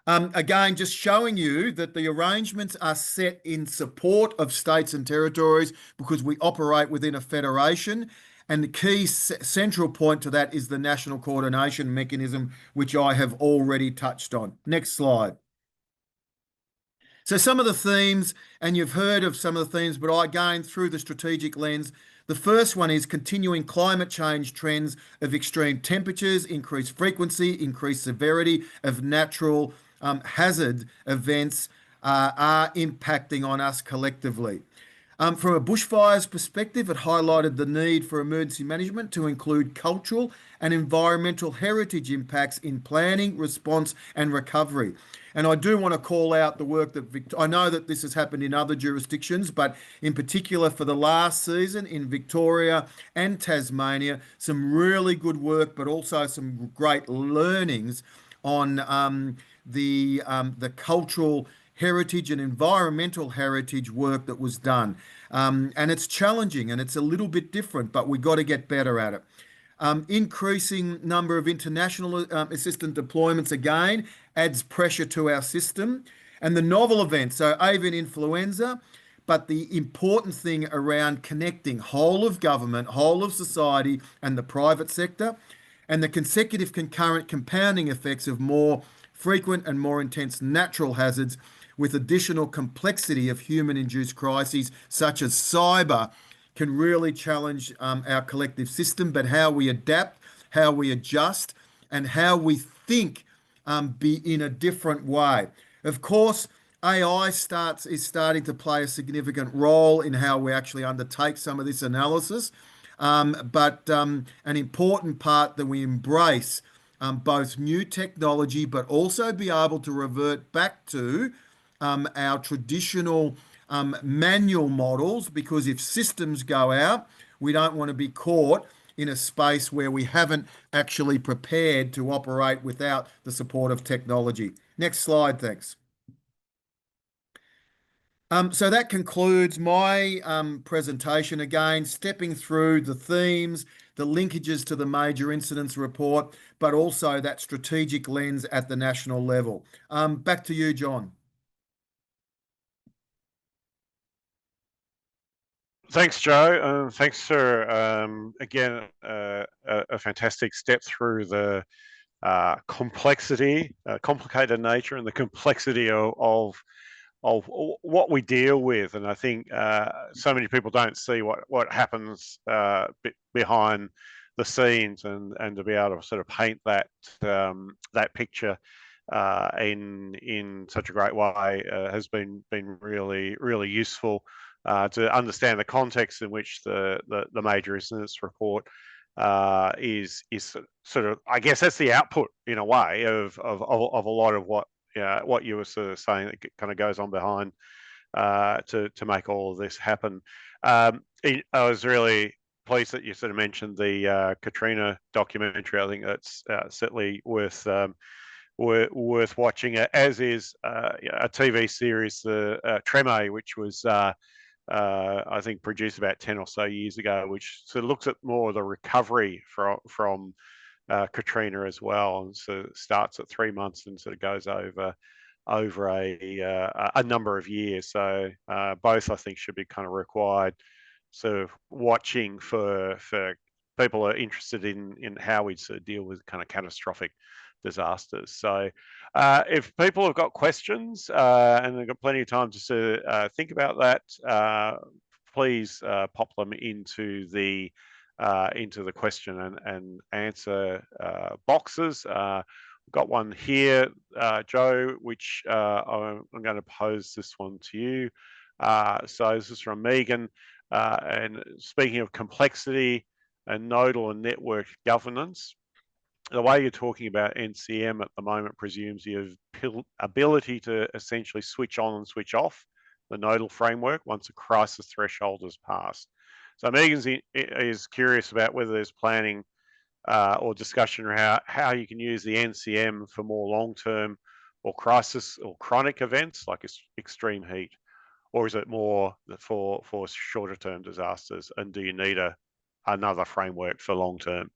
Again, just showing you that the arrangements are set in support of states and territories because we operate within a federation. And the key central point to that is the national coordination mechanism, which I have already touched on. Next slide. So some of the themes, and you've heard of some of the themes, but again, through the strategic lens, the first one is continuing climate change trends of extreme temperatures, increased frequency, increased severity of natural hazard events are impacting on us collectively. From a bushfires perspective, it highlighted the need for emergency management to include cultural and environmental heritage impacts in planning, response and recovery. And I do want to call out the work that I know that this has happened in other jurisdictions, but in particular for the last season in Victoria and Tasmania, some really good work, but also some great learnings on the cultural heritage and environmental heritage work that was done. And it's challenging and it's a little bit different, but we've got to get better at it. Increasing number of international assistant deployments again adds pressure to our system. And the novel events, so avian influenza, but the important thing around connecting whole of government, whole of society and the private sector, and the consecutive concurrent compounding effects of more frequent and more intense natural hazards with additional complexity of human-induced crises such as cyber can really challenge our collective system, but how we adapt, how we adjust, and how we think be in a different way. Of course, AI is starting to play a significant role in how we actually undertake some of this analysis, but an important part that we embrace both new technology, but also be able to revert back to our traditional manual models, because if systems go out, we don't want to be caught in a space where we haven't actually prepared to operate without the support of technology. Next slide, thanks. So that concludes my presentation. Again, stepping through the themes, the linkages to the major incidents report, but also that strategic lens at the national level. Back to you, John. Thanks, Joe. Thanks for, again, a fantastic step through the complexity, complicated nature and the complexity of what we deal with. And I think so many people don't see what happens behind the scenes, and to be able to sort of paint that that picture in such a great way has been really useful to understand the context in which the major incidents report is sort of, I guess that's the output in a way of a lot of what you were sort of saying that kind of goes on behind to make all of this happen. I was really pleased that you sort of mentioned the Katrina documentary. I think that's certainly worth watching, as is a TV series, the Treme, which was I think produced about 10 or so years ago, which sort of looks at more of the recovery from Katrina as well, and so it starts at 3 months and sort of goes over a number of years. So both, I think, should be kind of required sort of watching for people who are interested in how we sort of deal with kind of catastrophic disasters. So if people have got questions and they've got plenty of time to sort of think about that, please pop them into the question and answer boxes. We've got one here, Joe, which I'm going to pose this one to you. So this is from Megan, and speaking of complexity and nodal and network governance, the way you're talking about NCM at the moment presumes you have ability to essentially switch on and switch off the nodal framework once a crisis threshold is passed. So Megan is curious about whether there's planning or discussion around how you can use the NCM for more long-term or crisis or chronic events like extreme heat, or is it more for shorter-term disasters? And do you need another framework for long-term?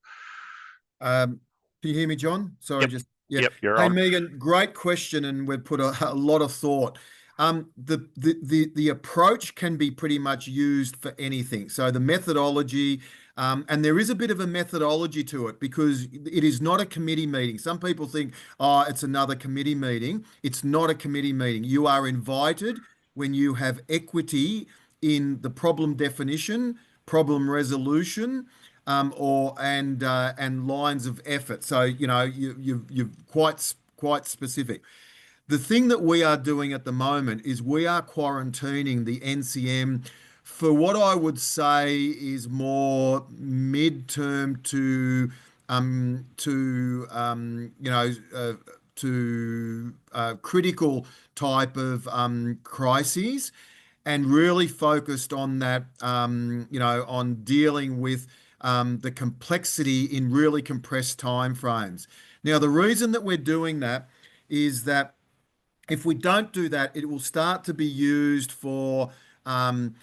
Can you hear me, John? Sorry, yep. just Yep, you're hey, on. Megan, great question, and we've put a lot of thought. The approach can be pretty much used for anything. So the methodology, and there is a bit of a methodology to it because it is not a committee meeting. Some people think, oh, it's another committee meeting. It's not a committee meeting. You are invited when you have equity in the problem definition, problem resolution, and lines of effort. So you're quite specific. The thing that we are doing at the moment is we are quarantining the NCM for what I would say is more midterm to critical type of crises, and really focused on that, on dealing with the complexity in really compressed timeframes. Now, the reason that we're doing that is that if we don't do that, it will start to be used for, some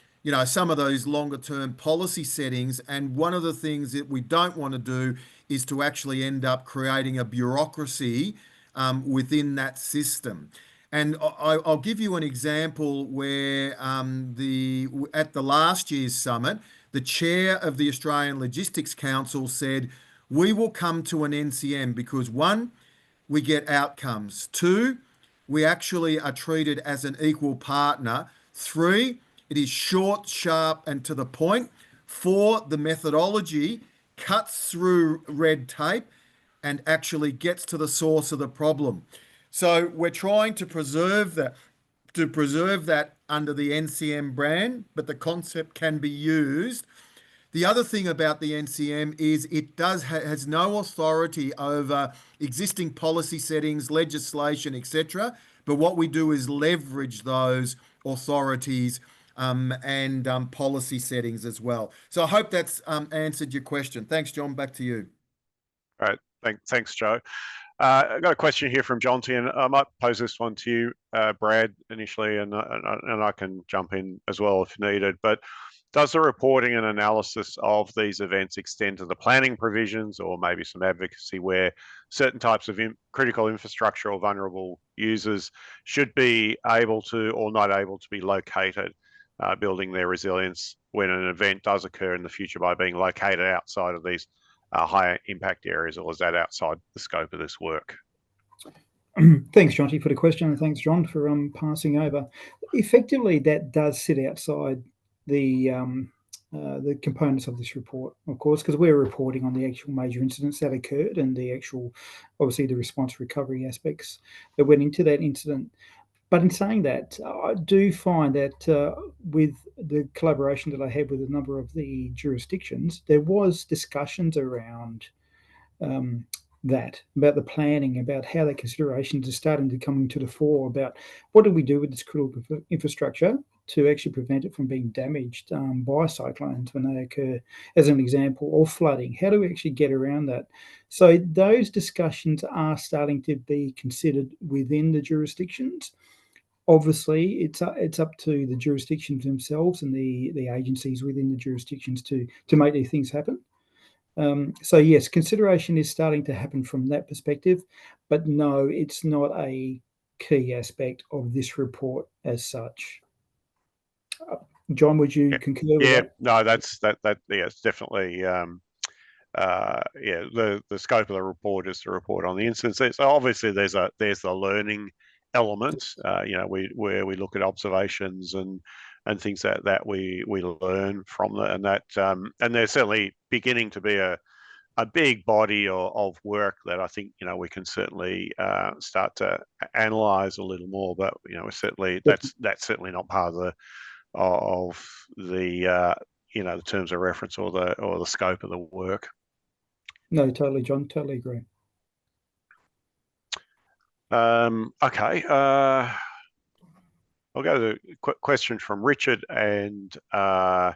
of those longer term policy settings. And one of the things that we don't want to do is to actually end up creating a bureaucracy within that system. And I'll give you an example where at the last year's summit, the chair of the Australian Logistics Council said, we will come to an NCM because 1, we get outcomes. 2, we actually are treated as an equal partner. 3, it is short, sharp, and to the point. 4, the methodology cuts through red tape and actually gets to the source of the problem. So we're trying to preserve that under the NCM brand, but the concept can be used. The other thing about the NCM is it has no authority over existing policy settings, legislation, etc. But what we do is leverage those authorities and policy settings as well. So I hope that's answered your question. Thanks, John. Back to you. All right. Thanks, Joe. I've got a question here from Jonty, and I might pose this one to you, Brad, initially, and I can jump in as well if needed. But does the reporting and analysis of these events extend to the planning provisions, or maybe some advocacy where certain types of critical infrastructure or vulnerable users should be able to or not able to be located, building their resilience when an event does occur in the future by being located outside of these higher impact areas, or is that outside the scope of this work? Thanks, Jonty, for the question, and thanks, John, for passing over. Effectively, that does sit outside the the components of this report, of course, because we're reporting on the actual major incidents that occurred and the actual, obviously, the response recovery aspects that went into that incident. But in saying that, I do find that with the collaboration that I had with a number of the jurisdictions, there was discussions around that, about the planning, about how the considerations are starting to come to the fore, about what do we do with this critical infrastructure to actually prevent it from being damaged by cyclones when they occur, as an example, or flooding. How do we actually get around that? So those discussions are starting to be considered within the jurisdictions. Obviously, it's up to the jurisdictions themselves and the agencies within the jurisdictions to make these things happen. So yes, consideration is starting to happen from that perspective, but no, it's not a key aspect of this report as such. John, would you concur with that? No, that's that. Yeah, it's definitely. The scope of the report is to report on the instances. So obviously, there's the learning element. Where we look at observations and things that we learn from that, and there's certainly beginning to be a big body of work that I think we can certainly start to analyze a little more. But we're certainly that's certainly not part of the the terms of reference or the scope of the work. No, totally, John. Totally agree. Okay. I'll go to the question from Richard, and I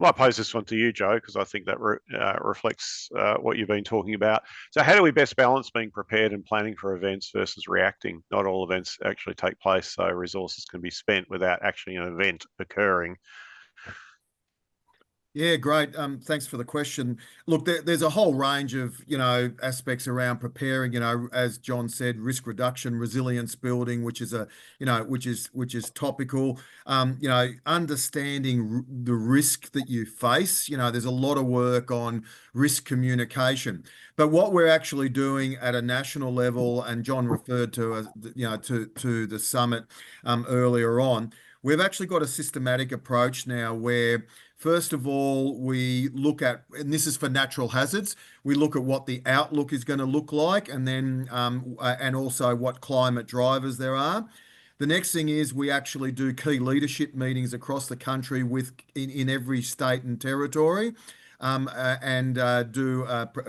pose this one to you, Joe, because I think that reflects what you've been talking about. So how do we best balance being prepared and planning for events versus reacting? Not all events actually take place, so resources can be spent without actually an event occurring. Yeah, great. Thanks for the question. Look, there's a whole range of, aspects around preparing, as John said, risk reduction, resilience building, which is which is topical. Understanding the risk that you face. There's a lot of work on risk communication. But what we're actually doing at a national level, and John referred to, to the summit earlier on, we've actually got a systematic approach now where, first of all, we look at, and this is for natural hazards, we look at what the outlook is going to look like, and then and also what climate drivers there are. The next thing is we actually do key leadership meetings across the country in every state and territory. And do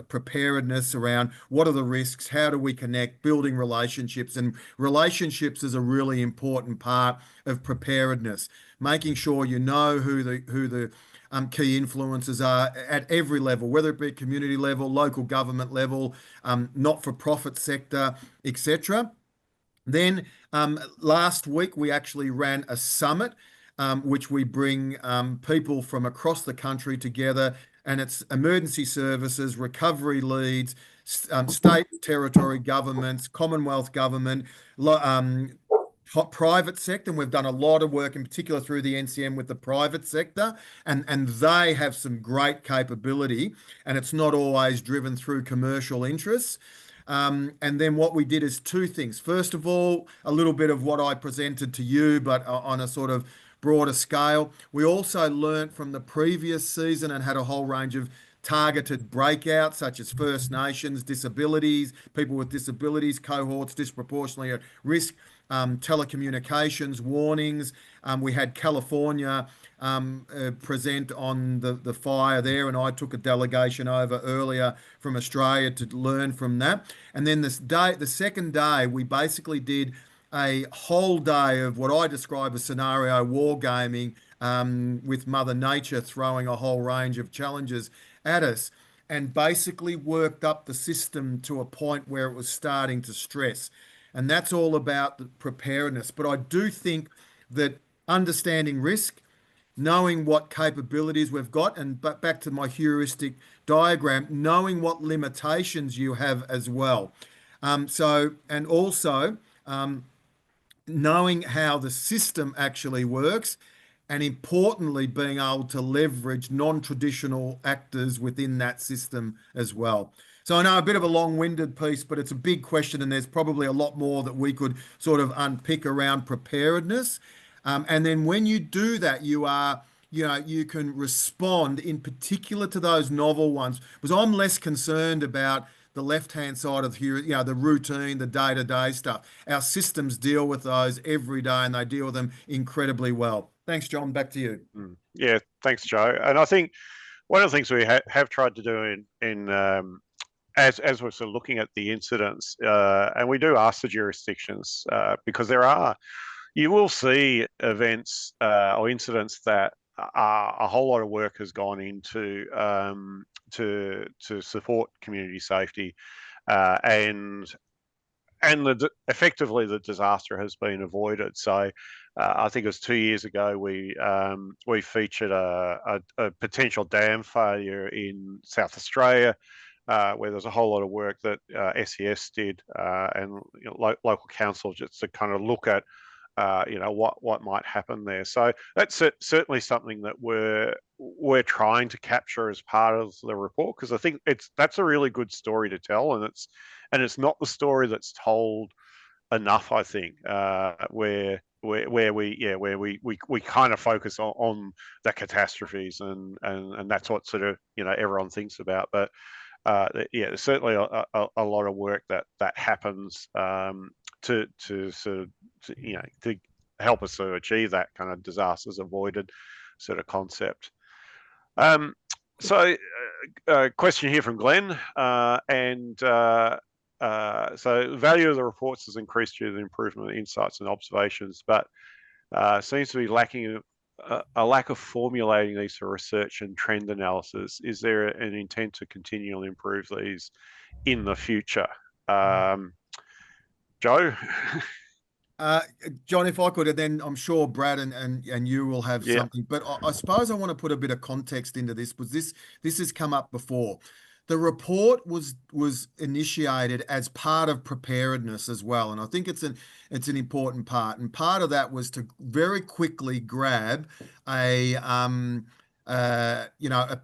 preparedness around what are the risks, how do we connect, building relationships, and relationships is a really important part of preparedness. Making sure you know who the key influencers are at every level, whether it be community level, local government level, not-for-profit sector, etc. Then last week we actually ran a summit, which we bring people from across the country together, and it's emergency services, recovery leads, state, territory governments, Commonwealth government, private sector, and we've done a lot of work in particular through the NCM with the private sector, and they have some great capability, and it's not always driven through commercial interests. And then what we did is two things. First of all, a little bit of what I presented to you, but on a sort of broader scale. We also learnt from the previous season and had a whole range of targeted breakouts, such as First Nations, disabilities, people with disabilities, cohorts disproportionately at risk, telecommunications, warnings. We had California present on the fire there, and I took a delegation over earlier from Australia to learn from that. And then the second day, we basically did a whole day of what I describe as scenario wargaming, with Mother Nature throwing a whole range of challenges at us, and basically worked up the system to a point where it was starting to stress. And that's all about the preparedness. But I do think that understanding risk, knowing what capabilities we've got, and back to my heuristic diagram, knowing what limitations you have as well. And also knowing how the system actually works, and importantly, being able to leverage non-traditional actors within that system as well. So I know a bit of a long-winded piece, but it's a big question, and there's probably a lot more that we could sort of unpick around preparedness. And then when you do that, you are you can respond in particular to those novel ones. Because I'm less concerned about the left-hand side of here, the routine, the day-to-day stuff. Our systems deal with those every day, and they deal with them incredibly well. Thanks, John. Back to you. Yeah, thanks, Joe. And I think one of the things we have tried to do as we're sort of looking at the incidents, and we do ask the jurisdictions because you will see events or incidents that a whole lot of work has gone into to support community safety, and effectively the disaster has been avoided. So I think it was 2 years ago we featured a potential dam failure in South Australia, where there's a whole lot of work that SES did and local council just to kind of look at what might happen there. So that's certainly something that we're trying to capture as part of the report, because I think that's a really good story to tell, and it's not the story that's told enough. I think where we kind of focus on the catastrophes and that's what sort of everyone thinks about, but there's certainly a lot of work that happens to sort of to help us to achieve that kind of disasters avoided sort of concept. So question here from Glenn, so the value of the reports has increased due to the improvement of insights and observations, but seems to be lacking a lack of formulating these for research and trend analysis. Is there an intent to continually improve these in the future? Joe? John, if I could, and then I'm sure Brad and you will have something. But I suppose I want to put a bit of context into this, because this has come up before. The report was initiated as part of preparedness as well, and I think it's an important part. And part of that was to very quickly grab a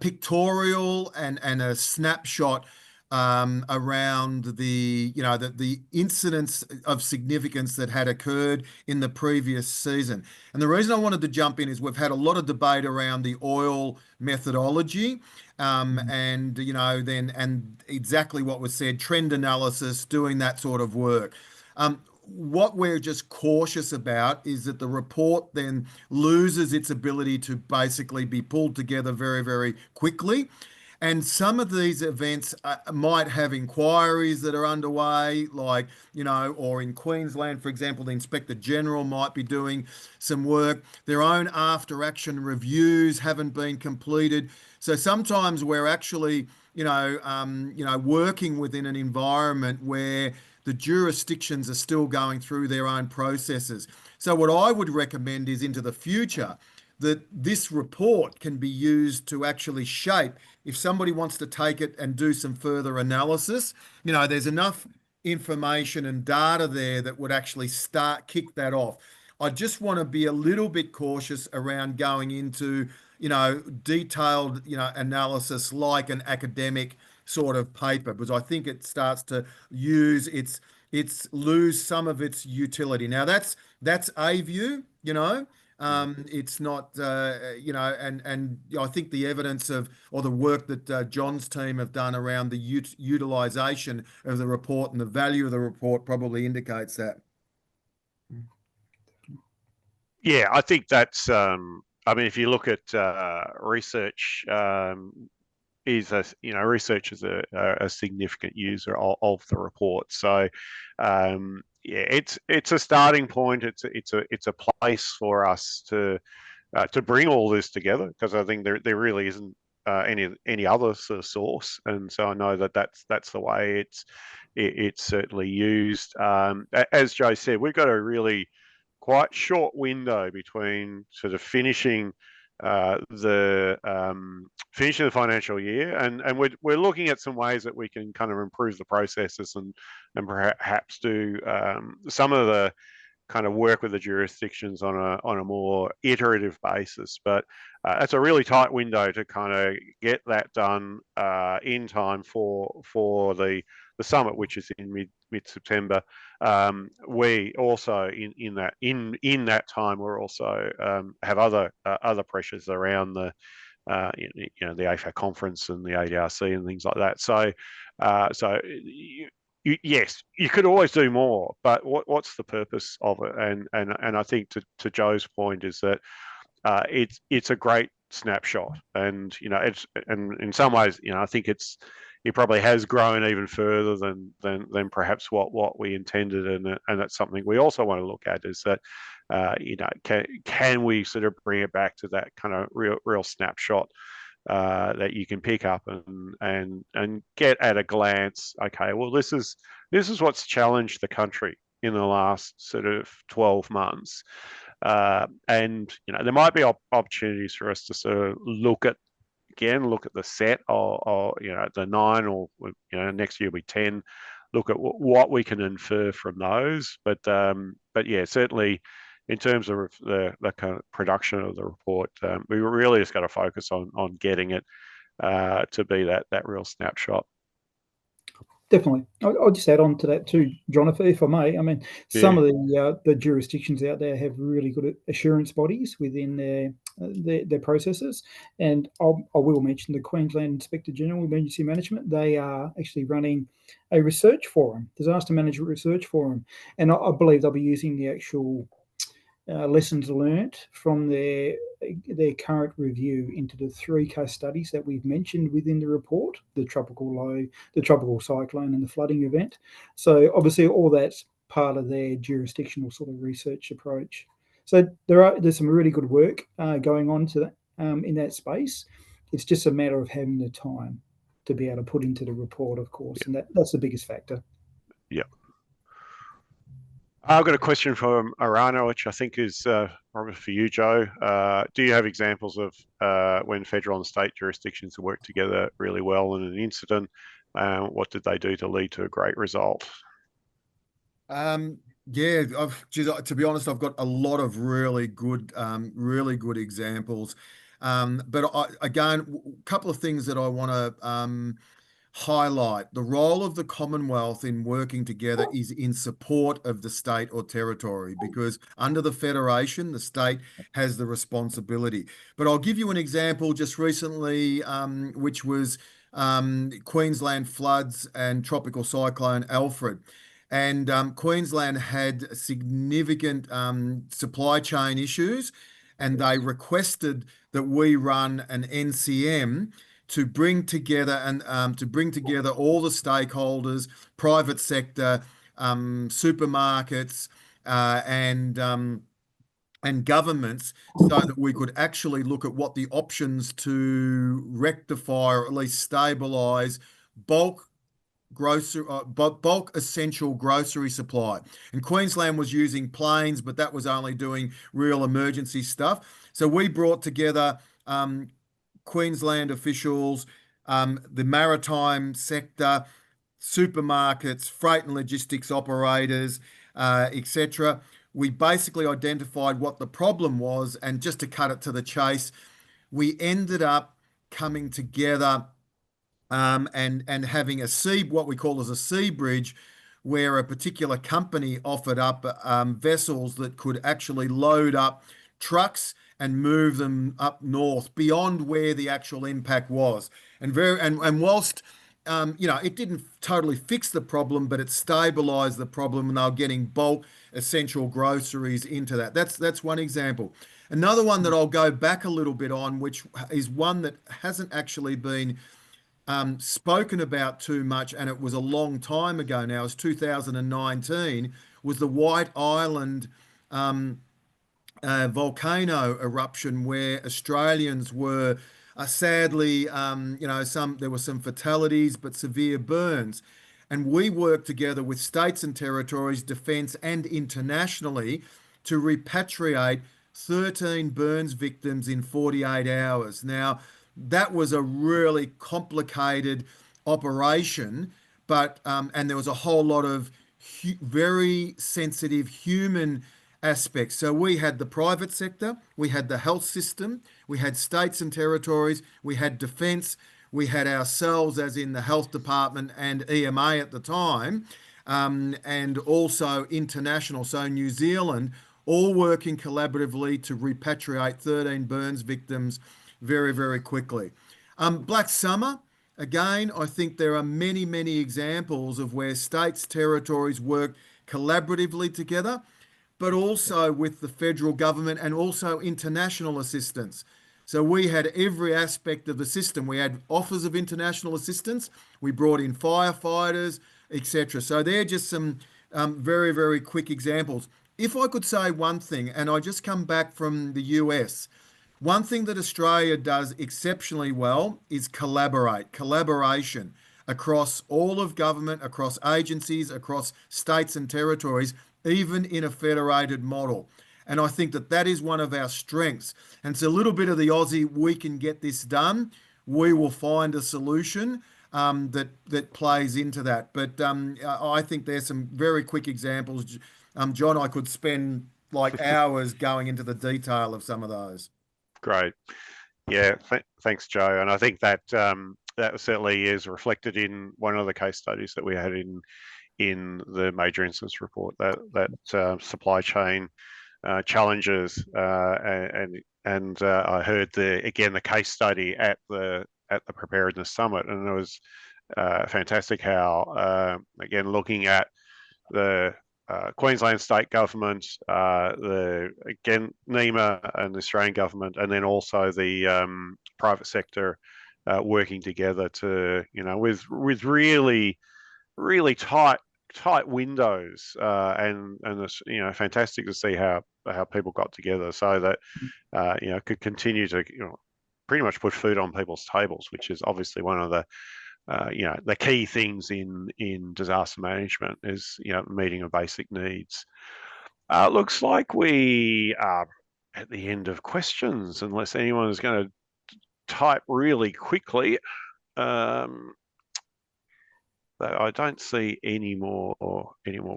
pictorial and a snapshot around the incidents of significance that had occurred in the previous season. And the reason I wanted to jump in is we've had a lot of debate around the oil methodology, and exactly what was said, trend analysis, doing that sort of work. What we're just cautious about is that the report then loses its ability to basically be pulled together very, very quickly. And some of these events might have inquiries that are underway, like, or in Queensland, for example, the Inspector General might be doing some work. Their own after-action reviews haven't been completed. So sometimes we're actually, working within an environment where the jurisdictions are still going through their own processes. So what I would recommend is into the future, that this report can be used to actually shape, if somebody wants to take it and do some further analysis, there's enough information and data there that would actually kick that off. I just want to be a little bit cautious around going into, detailed, analysis like an academic sort of paper, because I think it starts to lose some of its utility. Now that's a view, it's not, and I think the evidence or the work that John's team have done around the utilization of the report and the value of the report probably indicates that. Yeah, I think that's, if you look at research, research is a significant user of the report. So, it's a starting point. It's a place for us to bring all this together, because I think there really isn't any other sort of source, and so I know that's the way it's certainly used. As Joe said, we've got a really quite short window between sort of finishing the financial year, and we're looking at some ways that we can kind of improve the processes and perhaps do some of the kind of work with the jurisdictions on a more iterative basis. But it's a really tight window to kind of get that done in time for the the summit, which is in mid September, we also in that time we're also have other pressures around the the AFAC conference and the ADRC and things like that. So yes, you could always do more, but what's the purpose of it? And I think to Joe's point is that it's a great snapshot, and and in some ways, I think it probably has grown even further than perhaps what we intended, and that's something we also want to look at, is that can we sort of bring it back to that kind of real snapshot that you can pick up and get at a glance. Okay, well, this is what's challenged the country in the last sort of 12 months. And there might be opportunities for us to sort of look at the set, or the 9, or next year will be 10. Look at what we can infer from those, but yeah, certainly in terms of the kind of production of the report, we really just got to focus on getting it to be that real snapshot. Definitely. I'll just add on to that too, John, if I may. I mean, some of the jurisdictions out there have really good assurance bodies within their processes, and I will mention the Queensland Inspector General of Emergency Management. They are actually running a research forum, disaster management research forum, and I believe they'll be using the actual lessons learned from their current review into the 3 case studies that we've mentioned within the report: the tropical low, the tropical cyclone, and the flooding event. So obviously all that's part of their jurisdictional sort of research approach. So there's some really good work going on to that, in that space. It's just a matter of having the time to be able to put into the report, of course, and that's the biggest factor. Yeah. I've got a question from Arana, which I think is probably for you, Joe. Do you have examples of when federal and state jurisdictions have worked together really well in an incident? What did they do to lead to a great result? Yeah, to be honest, I've got a lot of really good examples. But again, a couple of things that I want to highlight. The role of the Commonwealth in working together is in support of the state or territory, because under the Federation, the state has the responsibility. But I'll give you an example just recently, which was Queensland floods and tropical cyclone Alfred. And Queensland had significant supply chain issues, and they requested that we run an NCM to bring together all the stakeholders, private sector, supermarkets, and governments, so that we could actually look at what the options to rectify or at least stabilise bulk essential grocery supply. And Queensland was using planes, but that was only doing real emergency stuff. So we brought together Queensland officials, the maritime sector, supermarkets, freight and logistics operators, etc. We basically identified what the problem was, and just to cut it to the chase, we ended up coming together and having what we call as a sea bridge, where a particular company offered up vessels that could actually load up trucks and move them up north beyond where the actual impact was. And whilst it didn't totally fix the problem, but it stabilised the problem, and they were getting bulk essential groceries into that. That's one example. Another one that I'll go back a little bit on, which is one that hasn't actually been spoken about too much, and it was a long time ago now, it's 2019, was the White Island volcano eruption, where Australians were sadly, there were some fatalities, but severe burns. And we worked together with states and territories, defence and internationally, to repatriate 13 burns victims in 48 hours. Now, that was a really complicated operation, but and there was a whole lot of very sensitive human aspects. So we had the private sector, we had the health system, we had states and territories, we had defence, we had ourselves, as in the health department and EMA at the time, and also international, so New Zealand, all working collaboratively to repatriate 13 burns victims very, very quickly. Black Summer, again, I think there are many, many examples of where states, territories work collaboratively together, but also with the federal government and also international assistance. So we had every aspect of the system. We had offers of international assistance. We brought in firefighters, etc. So they're just some very, very quick examples. If I could say one thing, and I just come back from the US, one thing that Australia does exceptionally well is collaboration across all of government, across agencies, across states and territories, even in a federated model. And I think that that is one of our strengths. And it's a little bit of the Aussie, we can get this done. We will find a solution that plays into that. But I think there's some very quick examples. John, I could spend like hours going into the detail of some of those. Great. Yeah, thanks, Joe. And I think that that certainly is reflected in one of the case studies that we had in the major incidents report, that supply chain challenges, and I heard the case study at the preparedness summit, and it was fantastic how again, looking at the Queensland state government, again NEMA and the Australian government, and then also the private sector working together to, with really tight windows, and it's, fantastic to see how people got together so that could continue to pretty much put food on people's tables, which is obviously one of the the key things in disaster management is meeting of basic needs. Looks like we are at the end of questions, unless anyone is going to type really quickly. I don't see any more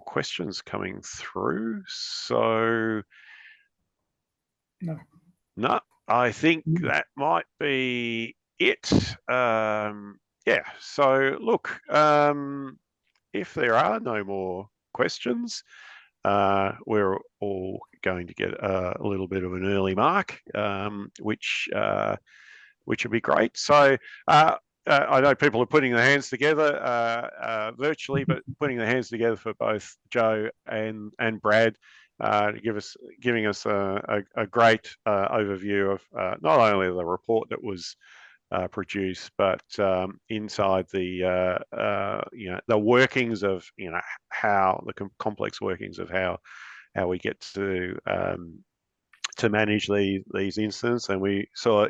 questions coming through. So no, I think that might be it. Yeah. So look, if there are no more questions, we're all going to get a little bit of an early mark, which would be great. So I know people are putting their hands together virtually, but putting their hands together for both Joe and Brad, giving us a great overview of not only the report that was produced, but inside the the workings of how the complex workings of how we get to manage these incidents. And we saw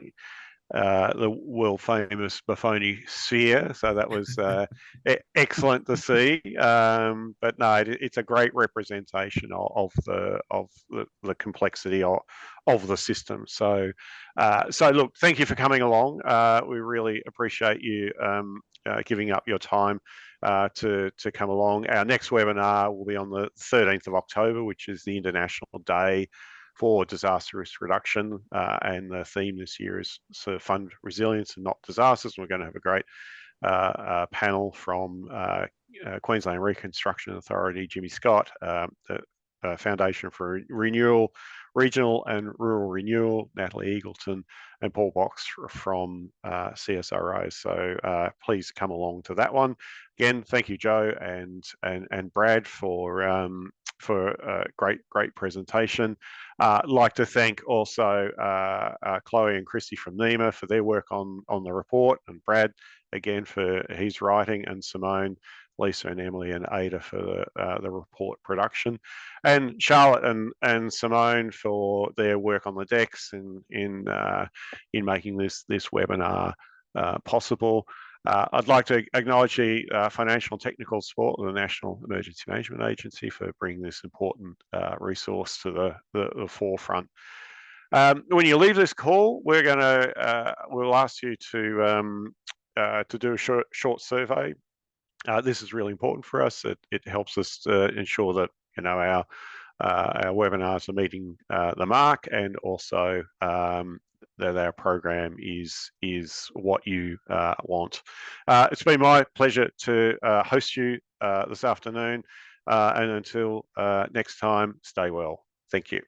the world famous Buffone sphere, so that was excellent to see. But no, it's a great representation of the complexity of the system. So look, thank you for coming along. We really appreciate you giving up your time to come along. Our next webinar will be on the 13th of October, which is the International Day for Disaster Risk Reduction, and the theme this year is sort of fund resilience and not disasters. We're going to have a great panel from Queensland Reconstruction Authority, Jimmy Scott, the Foundation for Renewal, Regional and Rural Renewal, Natalie Eagleton, and Paul Box from CSRO. So please come along to that one. Again, thank you, Joe and Brad, for a great presentation. I'd like to thank also Chloe and Christy from NEMA for their work on the report, and Brad again for his writing, and Simone, Lisa and Emily and Ada for the report production, and Charlotte and Simone for their work on the decks in making this webinar possible. I'd like to acknowledge the financial and technical support of the National Emergency Management Agency for bringing this important resource to the forefront. When you leave this call, we'll ask you to do a short survey. This is really important for us. It helps us to ensure that our webinars are meeting the mark, and also that our program is what you want. It's been my pleasure to host you this afternoon, and until next time, stay well. Thank you.